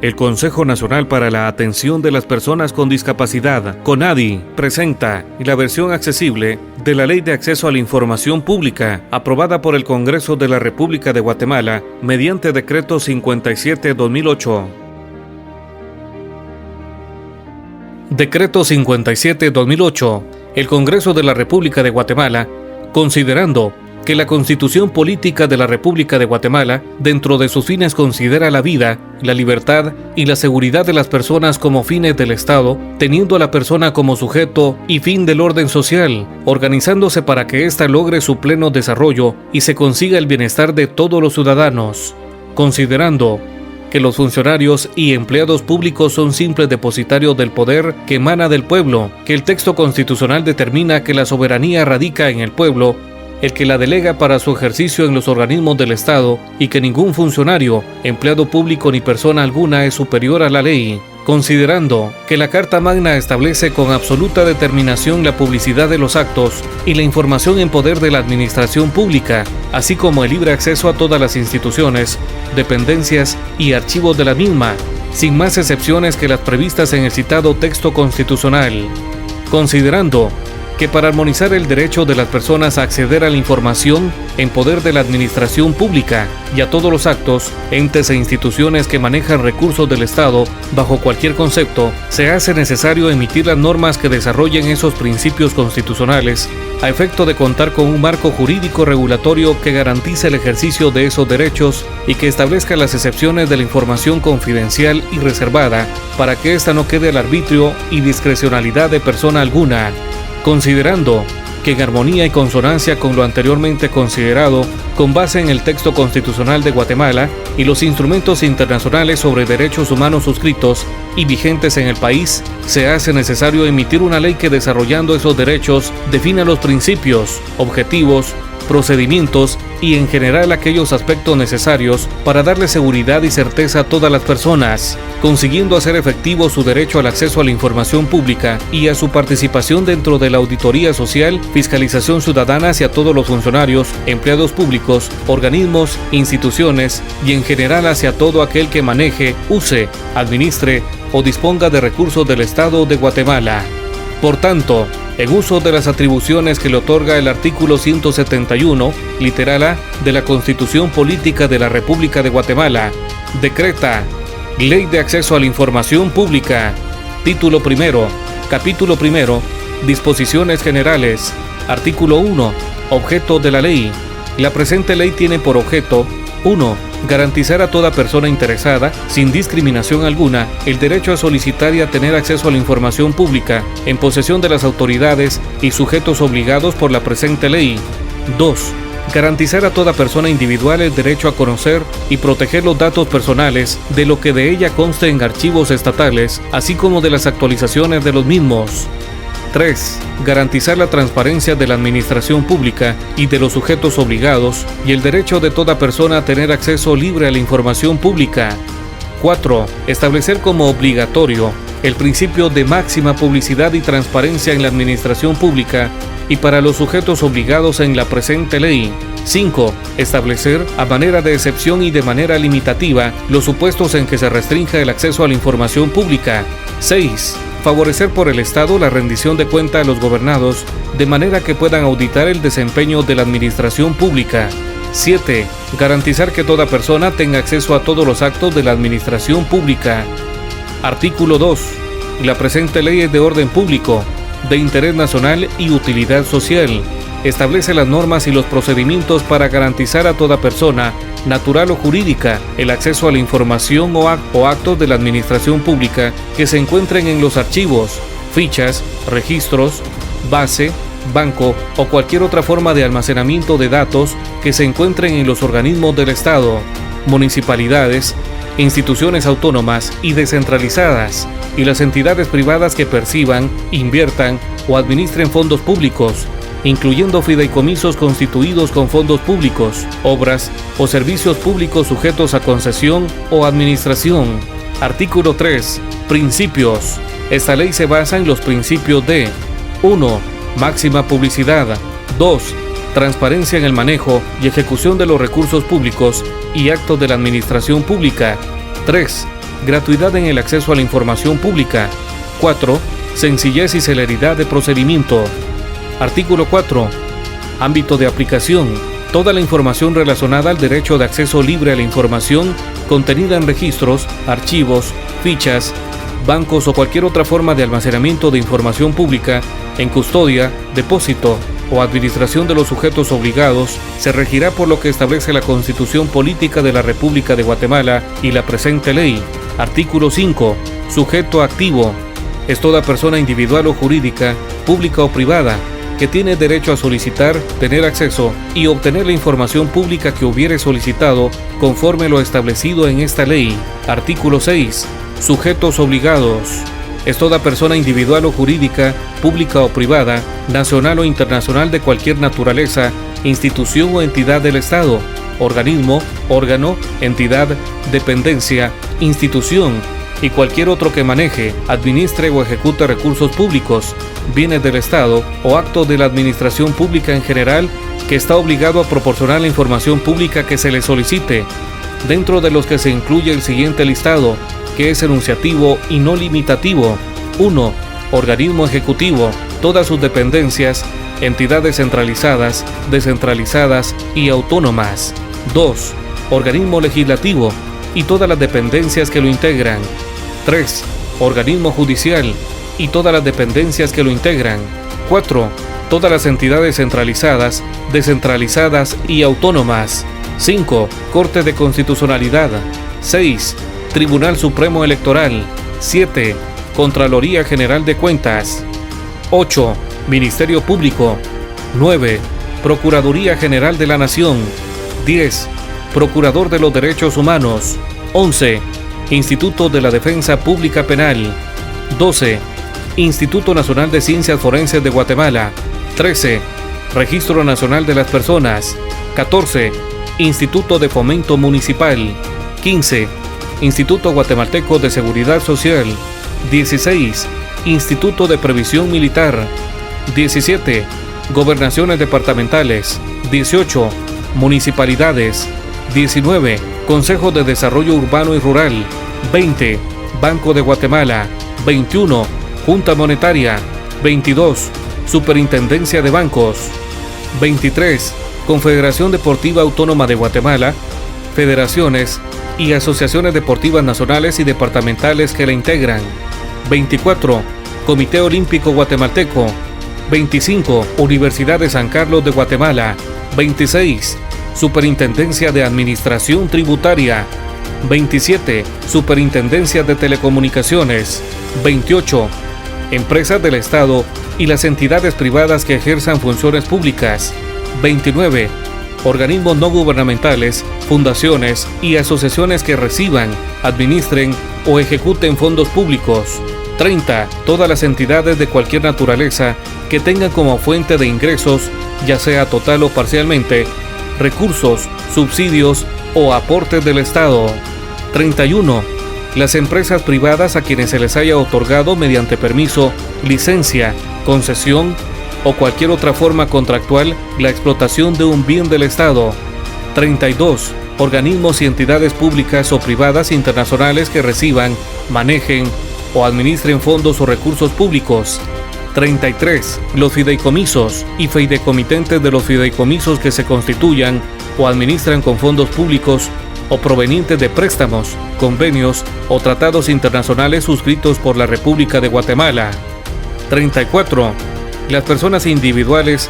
El Consejo Nacional para la Atención de las Personas con Discapacidad, CONADI, presenta la versión accesible de la Ley de Acceso a la Información Pública, aprobada por el Congreso de la República de Guatemala mediante Decreto 57/2008. Decreto 57/2008. El Congreso de la República de Guatemala, considerando que la Constitución Política de la República de Guatemala, dentro de sus fines, considera la vida, la libertad y la seguridad de las personas como fines del Estado, teniendo a la persona como sujeto y fin del orden social, organizándose para que ésta logre su pleno desarrollo y se consiga el bienestar de todos los ciudadanos, considerando que los funcionarios y empleados públicos son simples depositarios del poder que emana del pueblo, que el texto constitucional determina que la soberanía radica en el pueblo, el que la delega para su ejercicio en los organismos del Estado, y que ningún funcionario, empleado público ni persona alguna es superior a la ley, considerando que la Carta Magna establece con absoluta determinación la publicidad de los actos y la información en poder de la administración pública, así como el libre acceso a todas las instituciones, dependencias y archivos de la misma, sin más excepciones que las previstas en el citado texto constitucional, considerando que para armonizar el derecho de las personas a acceder a la información en poder de la administración pública y a todos los actos, entes e instituciones que manejan recursos del Estado bajo cualquier concepto, se hace necesario emitir las normas que desarrollen esos principios constitucionales, a efecto de contar con un marco jurídico regulatorio que garantice el ejercicio de esos derechos y que establezca las excepciones de la información confidencial y reservada, para que ésta no quede al arbitrio y discrecionalidad de persona alguna, considerando que en armonía y consonancia con lo anteriormente considerado, con base en el texto constitucional de Guatemala y los instrumentos internacionales sobre derechos humanos suscritos y vigentes en el país, se hace necesario emitir una ley que, desarrollando esos derechos, defina los principios, objetivos, procedimientos y en general aquellos aspectos necesarios para darle seguridad y certeza a todas las personas, consiguiendo hacer efectivo su derecho al acceso a la información pública y a su participación dentro de la auditoría social, fiscalización ciudadana hacia todos los funcionarios, empleados públicos, organismos, instituciones y en general hacia todo aquel que maneje, use, administre o disponga de recursos del Estado de Guatemala. Por tanto, en uso de las atribuciones que le otorga el artículo 171, literal A, de la Constitución Política de la República de Guatemala, decreta Ley de Acceso a la Información Pública, Título Primero, Capítulo Primero, Disposiciones Generales, Artículo 1, Objeto de la ley. La presente ley tiene por objeto: 1. Garantizar a toda persona interesada, sin discriminación alguna, el derecho a solicitar y a tener acceso a la información pública en posesión de las autoridades y sujetos obligados por la presente ley. 2. Garantizar a toda persona individual el derecho a conocer y proteger los datos personales de lo que de ella conste en archivos estatales, así como de las actualizaciones de los mismos. 3. Garantizar la transparencia de la administración pública y de los sujetos obligados y el derecho de toda persona a tener acceso libre a la información pública. 4. Establecer como obligatorio el principio de máxima publicidad y transparencia en la administración pública y para los sujetos obligados en la presente ley. 5. Establecer, a manera de excepción y de manera limitativa, los supuestos en que se restrinja el acceso a la información pública. 6. Favorecer por el Estado la rendición de cuenta a los gobernados, de manera que puedan auditar el desempeño de la administración pública. 7. Garantizar que toda persona tenga acceso a todos los actos de la administración pública. Artículo 2. La presente ley es de orden público, de interés nacional y utilidad social. Establece las normas y los procedimientos para garantizar a toda persona, natural o jurídica, el acceso a la información o actos de la administración pública que se encuentren en los archivos, fichas, registros, base, banco o cualquier otra forma de almacenamiento de datos que se encuentren en los organismos del Estado, municipalidades, instituciones autónomas y descentralizadas, y las entidades privadas que perciban, inviertan o administren fondos públicos, incluyendo fideicomisos constituidos con fondos públicos, obras o servicios públicos sujetos a concesión o administración. Artículo 3. Principios. Esta ley se basa en los principios de 1. Máxima publicidad. 2. Transparencia en el manejo y ejecución de los recursos públicos y actos de la administración pública. 3. gratuidad en el acceso a la información pública. 4. Sencillez y celeridad de procedimiento. Artículo 4. Ámbito de aplicación. Toda la información relacionada al derecho de acceso libre a la información contenida en registros, archivos, fichas, bancos o cualquier otra forma de almacenamiento de información pública en custodia, depósito o administración de los sujetos obligados se regirá por lo que establece la Constitución Política de la República de Guatemala y la presente ley. Artículo 5. Sujeto activo. Es toda persona individual o jurídica, pública o privada, que tiene derecho a solicitar, tener acceso y obtener la información pública que hubiere solicitado conforme lo establecido en esta ley. Artículo 6. Sujetos obligados. Es toda persona individual o jurídica, pública o privada, nacional o internacional de cualquier naturaleza, institución o entidad del Estado, organismo, órgano, entidad, dependencia, institución y cualquier otro que maneje, administre o ejecute recursos públicos, bienes del Estado o actos de la administración pública en general que está obligado a proporcionar la información pública que se le solicite, dentro de los que se incluye el siguiente listado, que es enunciativo y no limitativo. 1. Organismo ejecutivo, todas sus dependencias, entidades centralizadas, descentralizadas y autónomas. 2. Organismo legislativo y todas las dependencias que lo integran. 3. Organismo judicial y todas las dependencias que lo integran. 4. Todas las entidades centralizadas, descentralizadas y autónomas. 5. Corte de Constitucionalidad. 6. Tribunal Supremo Electoral. 7. Contraloría General de Cuentas. 8. Ministerio Público. 9. Procuraduría General de la Nación. 10. Procurador de los Derechos Humanos. 11. Instituto de la Defensa Pública Penal. 12. Instituto Nacional de Ciencias Forenses de Guatemala. 13. Registro Nacional de las Personas. 14. Instituto de Fomento Municipal. 15. Instituto Guatemalteco de Seguridad Social. 16. Instituto de Previsión Militar. 17. Gobernaciones departamentales. 18. Municipalidades. 19. Consejo de Desarrollo Urbano y Rural. 20. Banco de Guatemala. 21. Junta Monetaria. 22. Superintendencia de Bancos. 23. Confederación Deportiva Autónoma de Guatemala, federaciones y asociaciones deportivas nacionales y departamentales que la integran. 24. Comité Olímpico Guatemalteco. 25. Universidad de San Carlos de Guatemala. 26. Superintendencia de Administración Tributaria. 27. Superintendencia de Telecomunicaciones. 28. Empresas del Estado y las entidades privadas que ejerzan funciones públicas. 29. Organismos no gubernamentales, fundaciones y asociaciones que reciban, administren o ejecuten fondos públicos. 30. Todas las entidades de cualquier naturaleza que tengan como fuente de ingresos, ya sea total o parcialmente, recursos, subsidios o aportes del Estado. 31. Las empresas privadas a quienes se les haya otorgado mediante permiso, licencia, concesión o cualquier otra forma contractual la explotación de un bien del Estado. 32. Organismos y entidades públicas o privadas internacionales que reciban, manejen o administren fondos o recursos públicos. 33. Los fideicomisos y fideicomitentes de los fideicomisos que se constituyan o administran con fondos públicos o provenientes de préstamos, convenios o tratados internacionales suscritos por la República de Guatemala. 34. Las personas individuales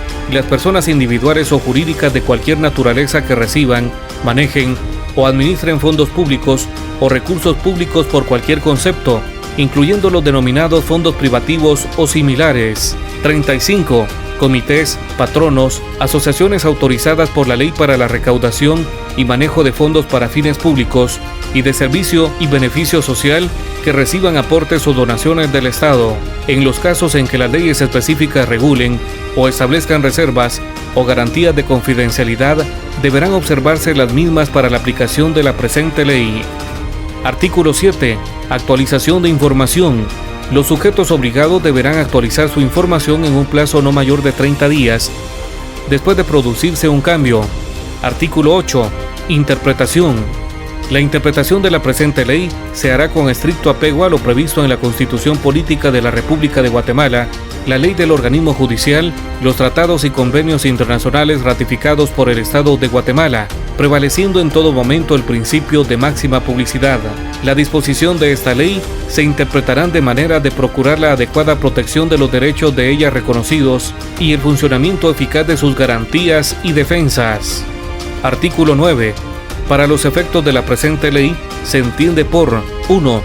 o jurídicas de cualquier naturaleza que reciban, manejen o administren fondos públicos o recursos públicos por cualquier concepto, incluyendo los denominados fondos privativos o similares. 35. Comités, patronos, asociaciones autorizadas por la Ley para la recaudación y manejo de fondos para fines públicos y de servicio y beneficio social que reciban aportes o donaciones del Estado, en los casos en que las leyes específicas regulen o establezcan reservas o garantías de confidencialidad, deberán observarse las mismas para la aplicación de la presente ley. Artículo 7. Actualización de información. Los sujetos obligados deberán actualizar su información en un plazo no mayor de 30 días después de producirse un cambio. Artículo 8. Interpretación. La interpretación de la presente ley se hará con estricto apego a lo previsto en la Constitución Política de la República de Guatemala, la ley del organismo judicial, los tratados y convenios internacionales ratificados por el Estado de Guatemala, prevaleciendo en todo momento el principio de máxima publicidad. La disposición de esta ley se interpretarán de manera de procurar la adecuada protección de los derechos de ella reconocidos y el funcionamiento eficaz de sus garantías y defensas. Artículo 9. Para los efectos de la presente ley, se entiende por 1.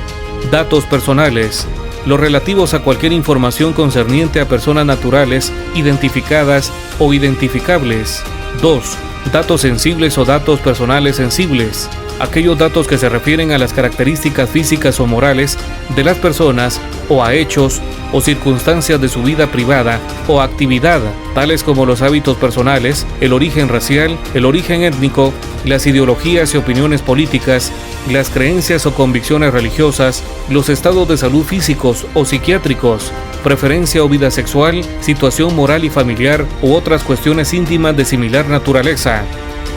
Datos personales, los relativos a cualquier información concerniente a personas naturales, identificadas o identificables. 2. Datos sensibles o datos personales sensibles, aquellos datos que se refieren a las características físicas o morales de las personas o a hechos o circunstancias de su vida privada o actividad, tales como los hábitos personales, el origen racial, el origen étnico, las ideologías y opiniones políticas, las creencias o convicciones religiosas, los estados de salud físicos o psiquiátricos, preferencia o vida sexual, situación moral y familiar u otras cuestiones íntimas de similar naturaleza.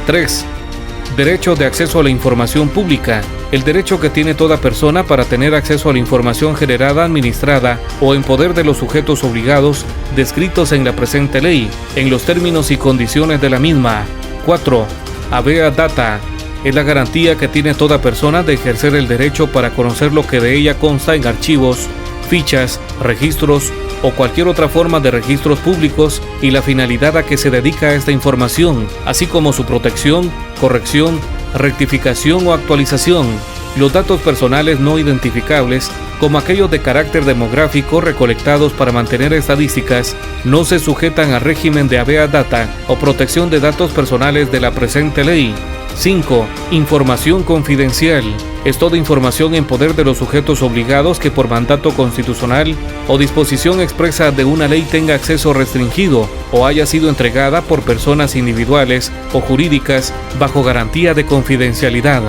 3. Derecho de acceso a la información pública, el derecho que tiene toda persona para tener acceso a la información generada, administrada o en poder de los sujetos obligados descritos en la presente ley, en los términos y condiciones de la misma. 4. Habeas data, es la garantía que tiene toda persona de ejercer el derecho para conocer lo que de ella consta en archivos, fichas, registros o cualquier otra forma de registros públicos y la finalidad a que se dedica esta información, así como su protección, corrección, rectificación o actualización. Los datos personales no identificables, como aquellos de carácter demográfico recolectados para mantener estadísticas, no se sujetan al régimen de habeas data o protección de datos personales de la presente ley. 5. Información confidencial. Es toda información en poder de los sujetos obligados que por mandato constitucional o disposición expresa de una ley tenga acceso restringido o haya sido entregada por personas individuales o jurídicas bajo garantía de confidencialidad.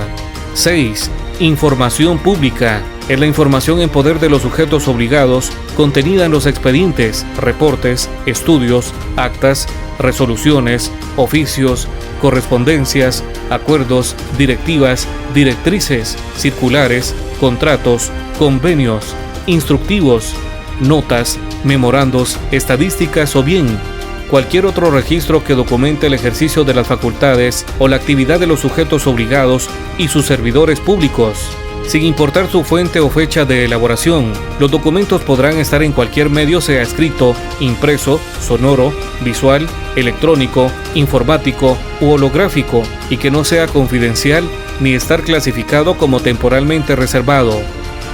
6. Información pública. Es la información en poder de los sujetos obligados contenida en los expedientes, reportes, estudios, actas, resoluciones, oficios, correspondencias, acuerdos, directivas, directrices, circulares, contratos, convenios, instructivos, notas, memorandos, estadísticas o bien cualquier otro registro que documente el ejercicio de las facultades o la actividad de los sujetos obligados y sus servidores públicos. Sin importar su fuente o fecha de elaboración, los documentos podrán estar en cualquier medio, sea escrito, impreso, sonoro, visual, electrónico, informático u holográfico, y que no sea confidencial ni estar clasificado como temporalmente reservado.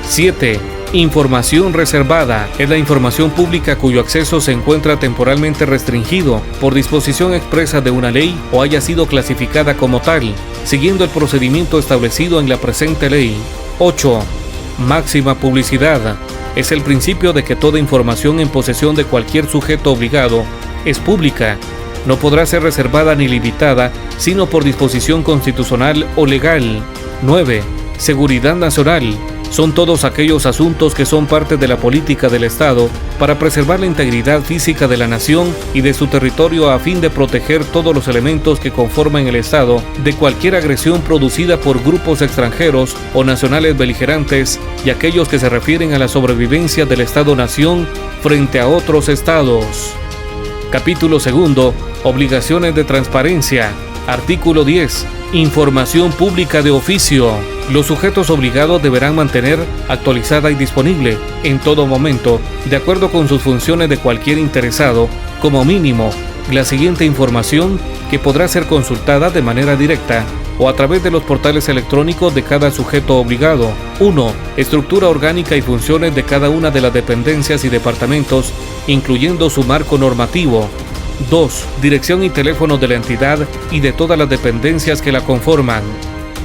7. Información reservada es la información pública cuyo acceso se encuentra temporalmente restringido por disposición expresa de una ley o haya sido clasificada como tal, siguiendo el procedimiento establecido en la presente ley. 8. Máxima publicidad. Es el principio de que toda información en posesión de cualquier sujeto obligado es pública. No podrá ser reservada ni limitada, sino por disposición constitucional o legal. 9. Seguridad nacional. Son todos aquellos asuntos que son parte de la política del Estado para preservar la integridad física de la nación y de su territorio a fin de proteger todos los elementos que conforman el Estado de cualquier agresión producida por grupos extranjeros o nacionales beligerantes y aquellos que se refieren a la sobrevivencia del Estado-nación frente a otros estados. Capítulo 2. Obligaciones de transparencia. Artículo 10. Información pública de oficio. Los sujetos obligados deberán mantener actualizada y disponible, en todo momento, de acuerdo con sus funciones de cualquier interesado, como mínimo, la siguiente información que podrá ser consultada de manera directa o a través de los portales electrónicos de cada sujeto obligado. 1. Estructura orgánica y funciones de cada una de las dependencias y departamentos, incluyendo su marco normativo. 2. Dirección y teléfono de la entidad y de todas las dependencias que la conforman.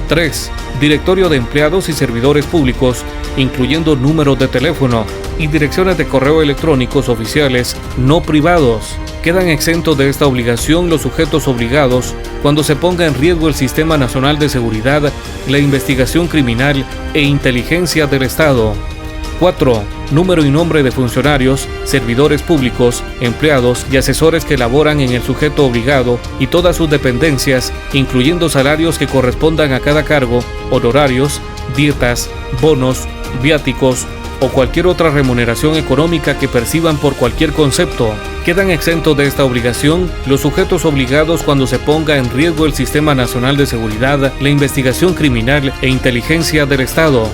3. Directorio de empleados y servidores públicos, incluyendo números de teléfono y direcciones de correo electrónicos oficiales no privados. Quedan exentos de esta obligación los sujetos obligados cuando se ponga en riesgo el Sistema Nacional de Seguridad, la investigación criminal e inteligencia del Estado. 4. Número y nombre de funcionarios, servidores públicos, empleados y asesores que laboran en el sujeto obligado y todas sus dependencias, incluyendo salarios que correspondan a cada cargo, honorarios, dietas, bonos, viáticos o cualquier otra remuneración económica que perciban por cualquier concepto. Quedan exentos de esta obligación los sujetos obligados cuando se ponga en riesgo el Sistema Nacional de Seguridad, la investigación criminal e inteligencia del Estado.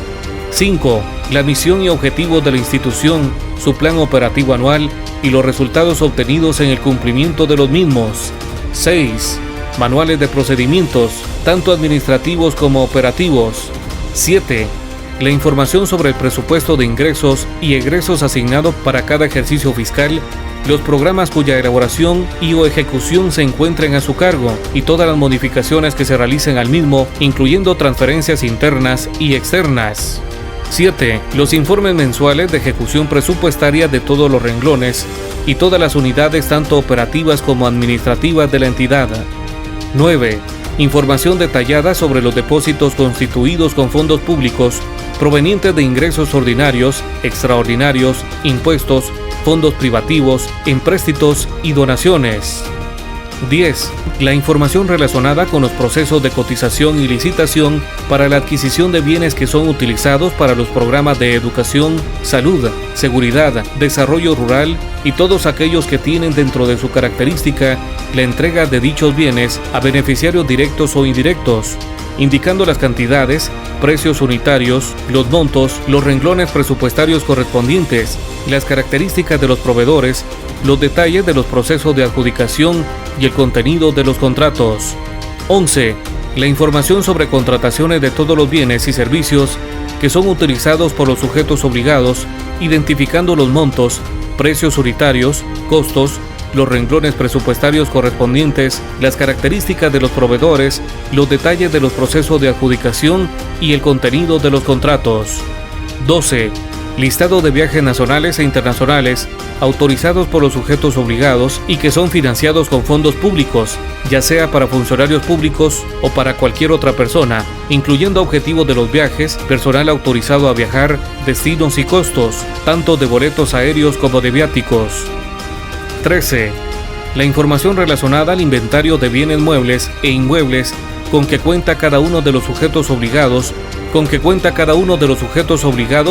5. La misión y objetivos de la institución, su plan operativo anual y los resultados obtenidos en el cumplimiento de los mismos. 6. Manuales de procedimientos, tanto administrativos como operativos. 7. La información sobre el presupuesto de ingresos y egresos asignado para cada ejercicio fiscal, los programas cuya elaboración y o ejecución se encuentren a su cargo y todas las modificaciones que se realicen al mismo, incluyendo transferencias internas y externas. 7. Los informes mensuales de ejecución presupuestaria de todos los renglones y todas las unidades tanto operativas como administrativas de la entidad. 9. Información detallada sobre los depósitos constituidos con fondos públicos provenientes de ingresos ordinarios, extraordinarios, impuestos, fondos privativos, empréstitos y donaciones. 10. La información relacionada con los procesos de cotización y licitación para la adquisición de bienes que son utilizados para los programas de educación, salud, seguridad, desarrollo rural y todos aquellos que tienen dentro de su característica la entrega de dichos bienes a beneficiarios directos o indirectos, indicando las cantidades, precios unitarios, los montos, los renglones presupuestarios correspondientes, las características de los proveedores, los detalles de los procesos de adjudicación y el contenido de los contratos. 11. La información sobre contrataciones de todos los bienes y servicios que son utilizados por los sujetos obligados, identificando los montos, precios unitarios, costos, los renglones presupuestarios correspondientes, las características de los proveedores, los detalles de los procesos de adjudicación y el contenido de los contratos. 12. Listado de viajes nacionales e internacionales autorizados por los sujetos obligados y que son financiados con fondos públicos, ya sea para funcionarios públicos o para cualquier otra persona, incluyendo objetivos de los viajes, personal autorizado a viajar, destinos y costos, tanto de boletos aéreos como de viáticos. 13. La información relacionada al inventario de bienes muebles e inmuebles con que cuenta cada uno de los sujetos obligados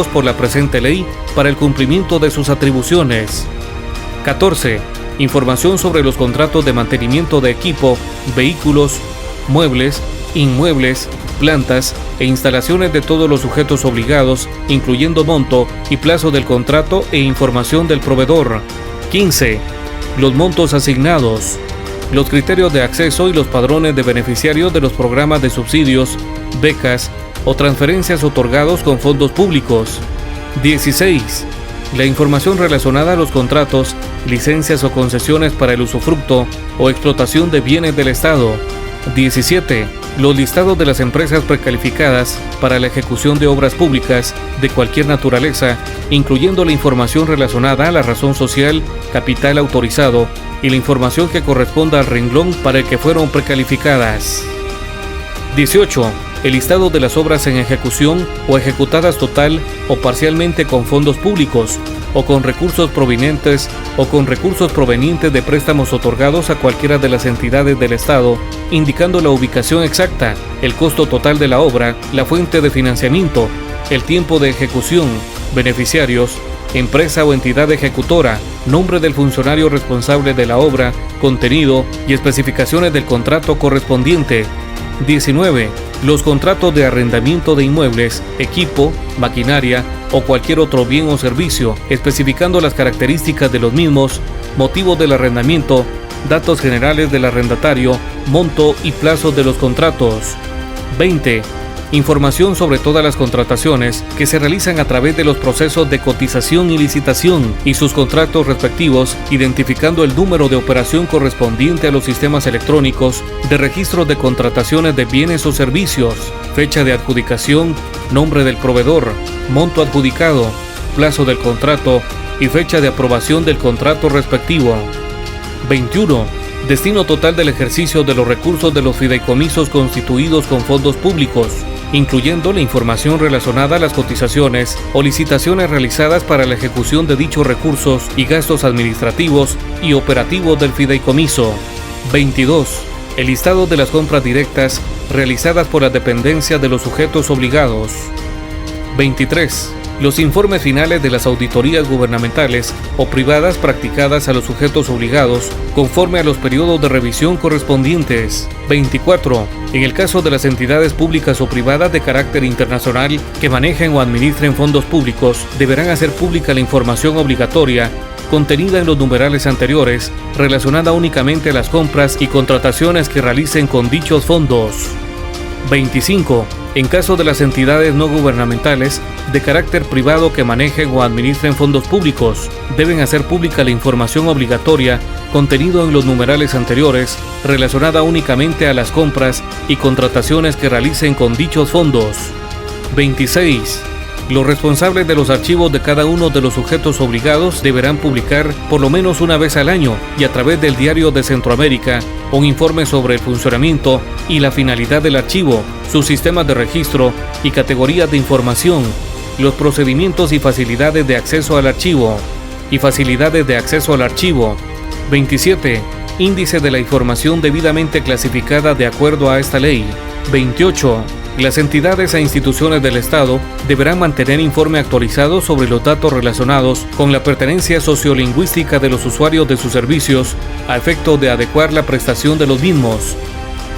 por la presente ley para el cumplimiento de sus atribuciones. 14. Información sobre los contratos de mantenimiento de equipo, vehículos, muebles, inmuebles, plantas e instalaciones de todos los sujetos obligados, incluyendo monto y plazo del contrato e información del proveedor. 15. Los montos asignados, los criterios de acceso y los padrones de beneficiarios de los programas de subsidios, becas o transferencias otorgados con fondos públicos. 16. La información relacionada a los contratos, licencias o concesiones para el usufructo o explotación de bienes del Estado. 17. Los listados de las empresas precalificadas para la ejecución de obras públicas de cualquier naturaleza, incluyendo la información relacionada a la razón social, capital autorizado y la información que corresponda al renglón para el que fueron precalificadas. 18. El listado de las obras en ejecución o ejecutadas total o parcialmente con fondos públicos o con recursos provenientes de préstamos otorgados a cualquiera de las entidades del Estado, indicando la ubicación exacta, el costo total de la obra, la fuente de financiamiento, el tiempo de ejecución, beneficiarios, empresa o entidad ejecutora, nombre del funcionario responsable de la obra, contenido y especificaciones del contrato correspondiente. 19. Los contratos de arrendamiento de inmuebles, equipo, maquinaria o cualquier otro bien o servicio, especificando las características de los mismos, motivos del arrendamiento, datos generales del arrendatario, monto y plazo de los contratos. 20. Información sobre todas las contrataciones que se realizan a través de los procesos de cotización y licitación y sus contratos respectivos, identificando el número de operación correspondiente a los sistemas electrónicos de registro de contrataciones de bienes o servicios, fecha de adjudicación, nombre del proveedor, monto adjudicado, plazo del contrato y fecha de aprobación del contrato respectivo. 21. Destino total del ejercicio de los recursos de los fideicomisos constituidos con fondos públicos, incluyendo la información relacionada a las cotizaciones o licitaciones realizadas para la ejecución de dichos recursos y gastos administrativos y operativos del fideicomiso. 22. El listado de las compras directas realizadas por las dependencias de los sujetos obligados. 23. Los informes finales de las auditorías gubernamentales o privadas practicadas a los sujetos obligados conforme a los periodos de revisión correspondientes. 24. En el caso de las entidades públicas o privadas de carácter internacional que manejen o administren fondos públicos, deberán hacer pública la información obligatoria contenida en los numerales anteriores, relacionada únicamente a las compras y contrataciones que realicen con dichos fondos. 25. En caso de las entidades no gubernamentales de carácter privado que manejen o administren fondos públicos, deben hacer pública la información obligatoria contenido en los numerales anteriores, relacionada únicamente a las compras y contrataciones que realicen con dichos fondos. 26. Los responsables de los archivos de cada uno de los sujetos obligados deberán publicar por lo menos una vez al año y a través del Diario de Centroamérica un informe sobre el funcionamiento y la finalidad del archivo, sus sistemas de registro y categorías de información, los procedimientos y facilidades de acceso al archivo. 27. Índice de la información debidamente clasificada de acuerdo a esta ley. 28. Las entidades e instituciones del Estado deberán mantener informe actualizado sobre los datos relacionados con la pertenencia sociolingüística de los usuarios de sus servicios a efecto de adecuar la prestación de los mismos.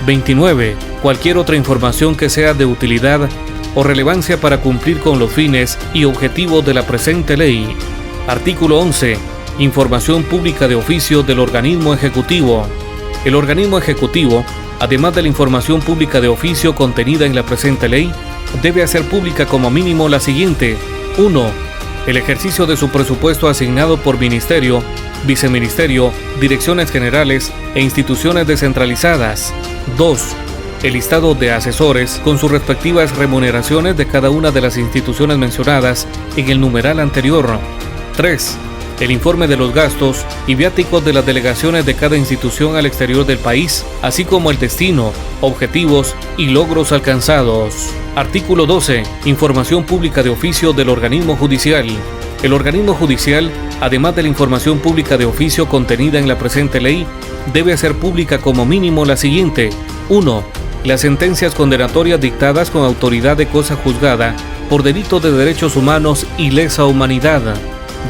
29. Cualquier otra información que sea de utilidad o relevancia para cumplir con los fines y objetivos de la presente ley. Artículo 11. Información pública de oficio del organismo ejecutivo. El organismo ejecutivo, además de la información pública de oficio contenida en la presente ley, debe hacer pública como mínimo la siguiente. 1. El ejercicio de su presupuesto asignado por ministerio, viceministerio, direcciones generales e instituciones descentralizadas. 2. El listado de asesores con sus respectivas remuneraciones de cada una de las instituciones mencionadas en el numeral anterior. 3. El informe de los gastos y viáticos de las delegaciones de cada institución al exterior del país, así como el destino, objetivos y logros alcanzados. Artículo 12. Información pública de oficio del organismo judicial. El organismo judicial, además de la información pública de oficio contenida en la presente ley, debe hacer pública como mínimo la siguiente. 1. Las sentencias condenatorias dictadas con autoridad de cosa juzgada por delitos de derechos humanos y lesa humanidad.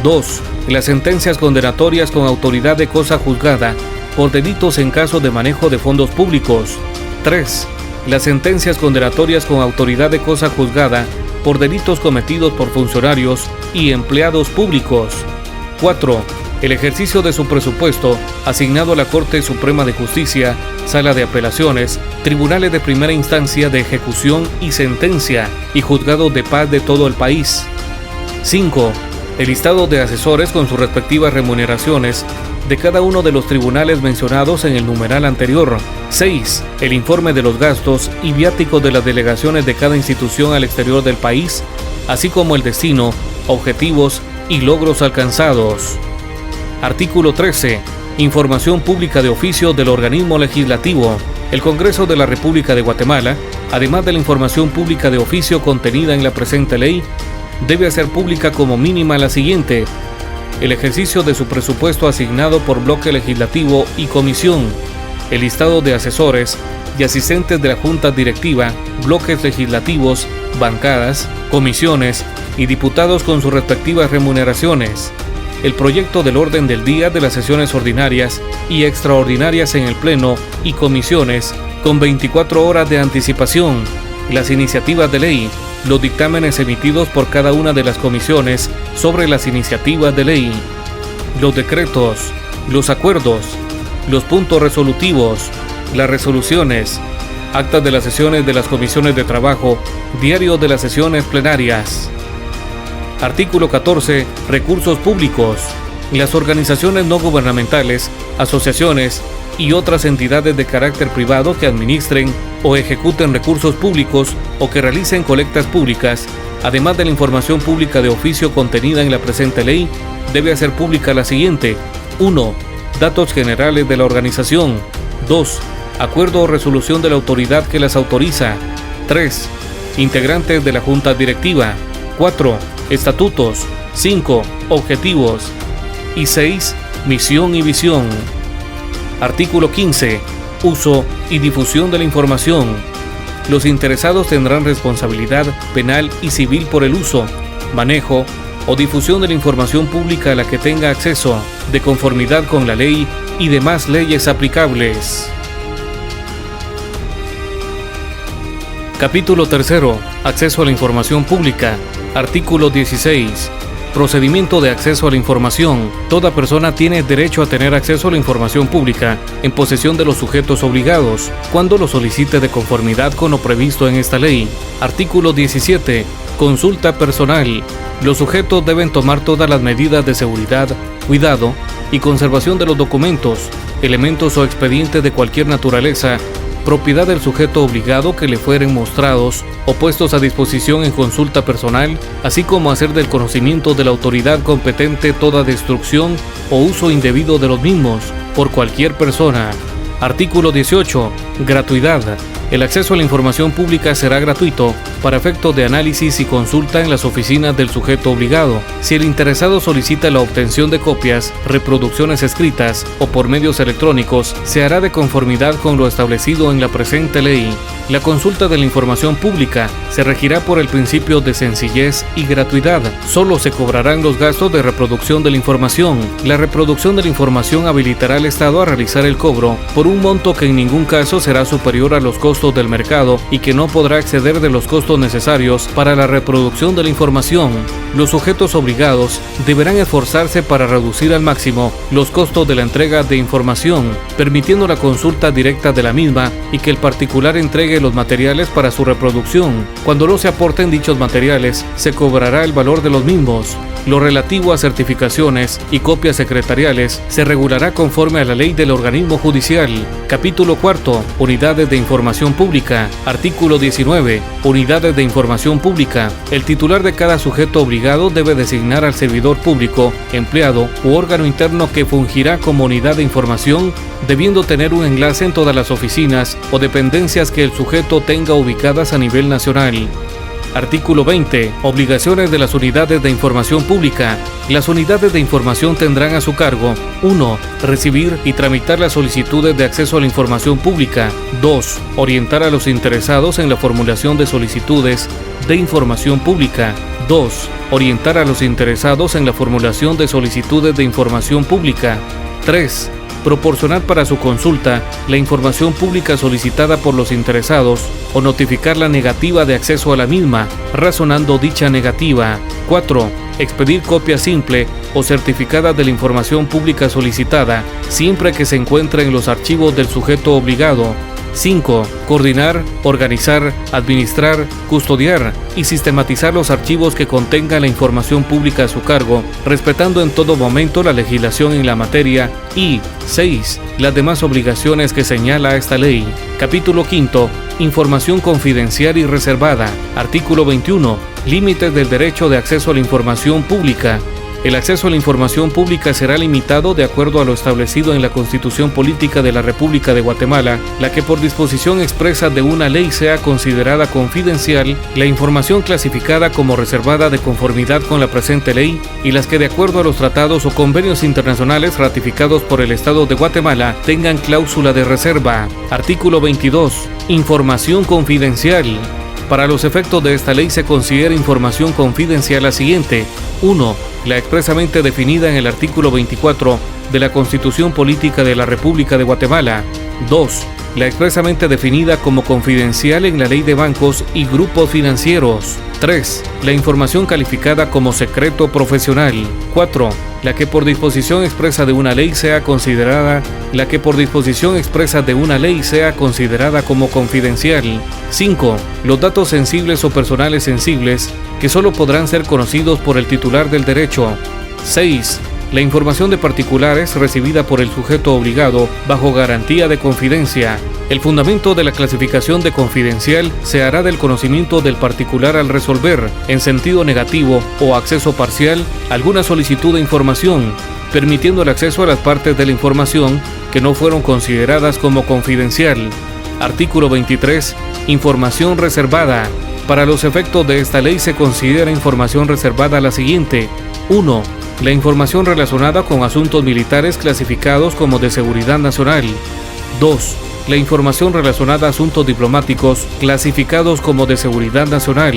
2. Las sentencias condenatorias con autoridad de cosa juzgada por delitos en caso de manejo de fondos públicos. 3. Las sentencias condenatorias con autoridad de cosa juzgada por delitos cometidos por funcionarios y empleados públicos. 4. El ejercicio de su presupuesto asignado a la Corte Suprema de Justicia, Sala de Apelaciones, Tribunales de Primera Instancia de Ejecución y Sentencia y Juzgados de Paz de todo el país. 5. El listado de asesores con sus respectivas remuneraciones de cada uno de los tribunales mencionados en el numeral anterior. 6. El informe de los gastos y viáticos de las delegaciones de cada institución al exterior del país, así como el destino, objetivos y logros alcanzados. Artículo 13. Información pública de oficio del organismo legislativo. El Congreso de la República de Guatemala, además de la información pública de oficio contenida en la presente ley, debe hacer pública como mínima la siguiente: el ejercicio de su presupuesto asignado por bloque legislativo y comisión, el listado de asesores y asistentes de la Junta Directiva, bloques legislativos, bancadas, comisiones y diputados con sus respectivas remuneraciones, el proyecto del orden del día de las sesiones ordinarias y extraordinarias en el Pleno y comisiones con 24 horas de anticipación, las iniciativas de ley, los dictámenes emitidos por cada una de las comisiones sobre las iniciativas de ley, los decretos, los acuerdos, los puntos resolutivos, las resoluciones, actas de las sesiones de las comisiones de trabajo, diario de las sesiones plenarias. Artículo 14. Recursos públicos. Las organizaciones no gubernamentales, asociaciones y otras entidades de carácter privado que administren o ejecuten recursos públicos o que realicen colectas públicas, además de la información pública de oficio contenida en la presente ley, debe hacer pública la siguiente. 1. Datos generales de la organización. 2. Acuerdo o resolución de la autoridad que las autoriza. 3. Integrantes de la Junta Directiva. 4. Estatutos. 5. Objetivos. Y 6. Misión y visión. Artículo 15. Uso y difusión de la información. Los interesados tendrán responsabilidad penal y civil por el uso, manejo o difusión de la información pública a la que tenga acceso, de conformidad con la ley y demás leyes aplicables. Capítulo 3. Acceso a la información pública. Artículo 16. Procedimiento de acceso a la información. Toda persona tiene derecho a tener acceso a la información pública en posesión de los sujetos obligados, cuando lo solicite de conformidad con lo previsto en esta ley. Artículo 17. Consulta personal. Los sujetos deben tomar todas las medidas de seguridad, cuidado y conservación de los documentos, elementos o expedientes de cualquier naturaleza, propiedad del sujeto obligado que le fueren mostrados o puestos a disposición en consulta personal, así como hacer del conocimiento de la autoridad competente toda destrucción o uso indebido de los mismos por cualquier persona. Artículo 18. Gratuidad. El acceso a la información pública será gratuito para efectos de análisis y consulta en las oficinas del sujeto obligado. Si el interesado solicita la obtención de copias, reproducciones escritas o por medios electrónicos, se hará de conformidad con lo establecido en la presente ley. La consulta de la información pública se regirá por el principio de sencillez y gratuidad. Solo se cobrarán los gastos de reproducción de la información. La reproducción de la información habilitará al Estado a realizar el cobro por un monto que en ningún caso será superior a los costos del mercado y que no podrá exceder de los costos necesarios para la reproducción de la información. Los sujetos obligados deberán esforzarse para reducir al máximo los costos de la entrega de información, permitiendo la consulta directa de la misma y que el particular entregue los materiales para su reproducción. Cuando no se aporten dichos materiales, se cobrará el valor de los mismos. Lo relativo a certificaciones y copias secretariales se regulará conforme a la ley del organismo judicial. Capítulo 4. Unidades de información pública. Artículo 19. Unidades de información pública. El titular de cada sujeto obligado debe designar al servidor público, empleado u órgano interno que fungirá como unidad de información, debiendo tener un enlace en todas las oficinas o dependencias que el sujeto tenga ubicadas a nivel nacional. Artículo 20. Obligaciones de las unidades de información pública. Las unidades de información tendrán a su cargo: 1. Recibir y tramitar las solicitudes de acceso a la información pública. 2. Orientar a los interesados en la formulación de solicitudes de información pública. 2. Orientar a los interesados en la formulación de solicitudes de información pública. 3. Proporcionar para su consulta la información pública solicitada por los interesados o notificar la negativa de acceso a la misma, razonando dicha negativa. 4. Expedir copia simple o certificada de la información pública solicitada, siempre que se encuentre en los archivos del sujeto obligado. 5. Coordinar, organizar, administrar, custodiar y sistematizar los archivos que contengan la información pública a su cargo, respetando en todo momento la legislación en la materia. Y 6. Las demás obligaciones que señala esta ley. Capítulo 5. Información confidencial y reservada. Artículo 21. Límites del derecho de acceso a la información pública. El acceso a la información pública será limitado de acuerdo a lo establecido en la Constitución Política de la República de Guatemala, la que por disposición expresa de una ley sea considerada confidencial, la información clasificada como reservada de conformidad con la presente ley y las que de acuerdo a los tratados o convenios internacionales ratificados por el Estado de Guatemala tengan cláusula de reserva. Artículo 22. Información confidencial. Para los efectos de esta ley se considera información confidencial la siguiente: 1. La expresamente definida en el artículo 24 de la Constitución Política de la República de Guatemala. 2. La expresamente definida como confidencial en la Ley de Bancos y Grupos Financieros. 3. La información calificada como secreto profesional. 4. La que por disposición expresa de una ley sea considerada como confidencial. 5. Los datos sensibles o personales sensibles que solo podrán ser conocidos por el titular del derecho. 6. La información de particulares recibida por el sujeto obligado bajo garantía de confidencia. El fundamento de la clasificación de confidencial se hará del conocimiento del particular al resolver, en sentido negativo o acceso parcial, alguna solicitud de información, permitiendo el acceso a las partes de la información que no fueron consideradas como confidencial. Artículo 23. Información reservada. Para los efectos de esta ley se considera información reservada la siguiente. 1. La información relacionada con asuntos militares clasificados como de seguridad nacional. 2. La información relacionada a asuntos diplomáticos clasificados como de seguridad nacional.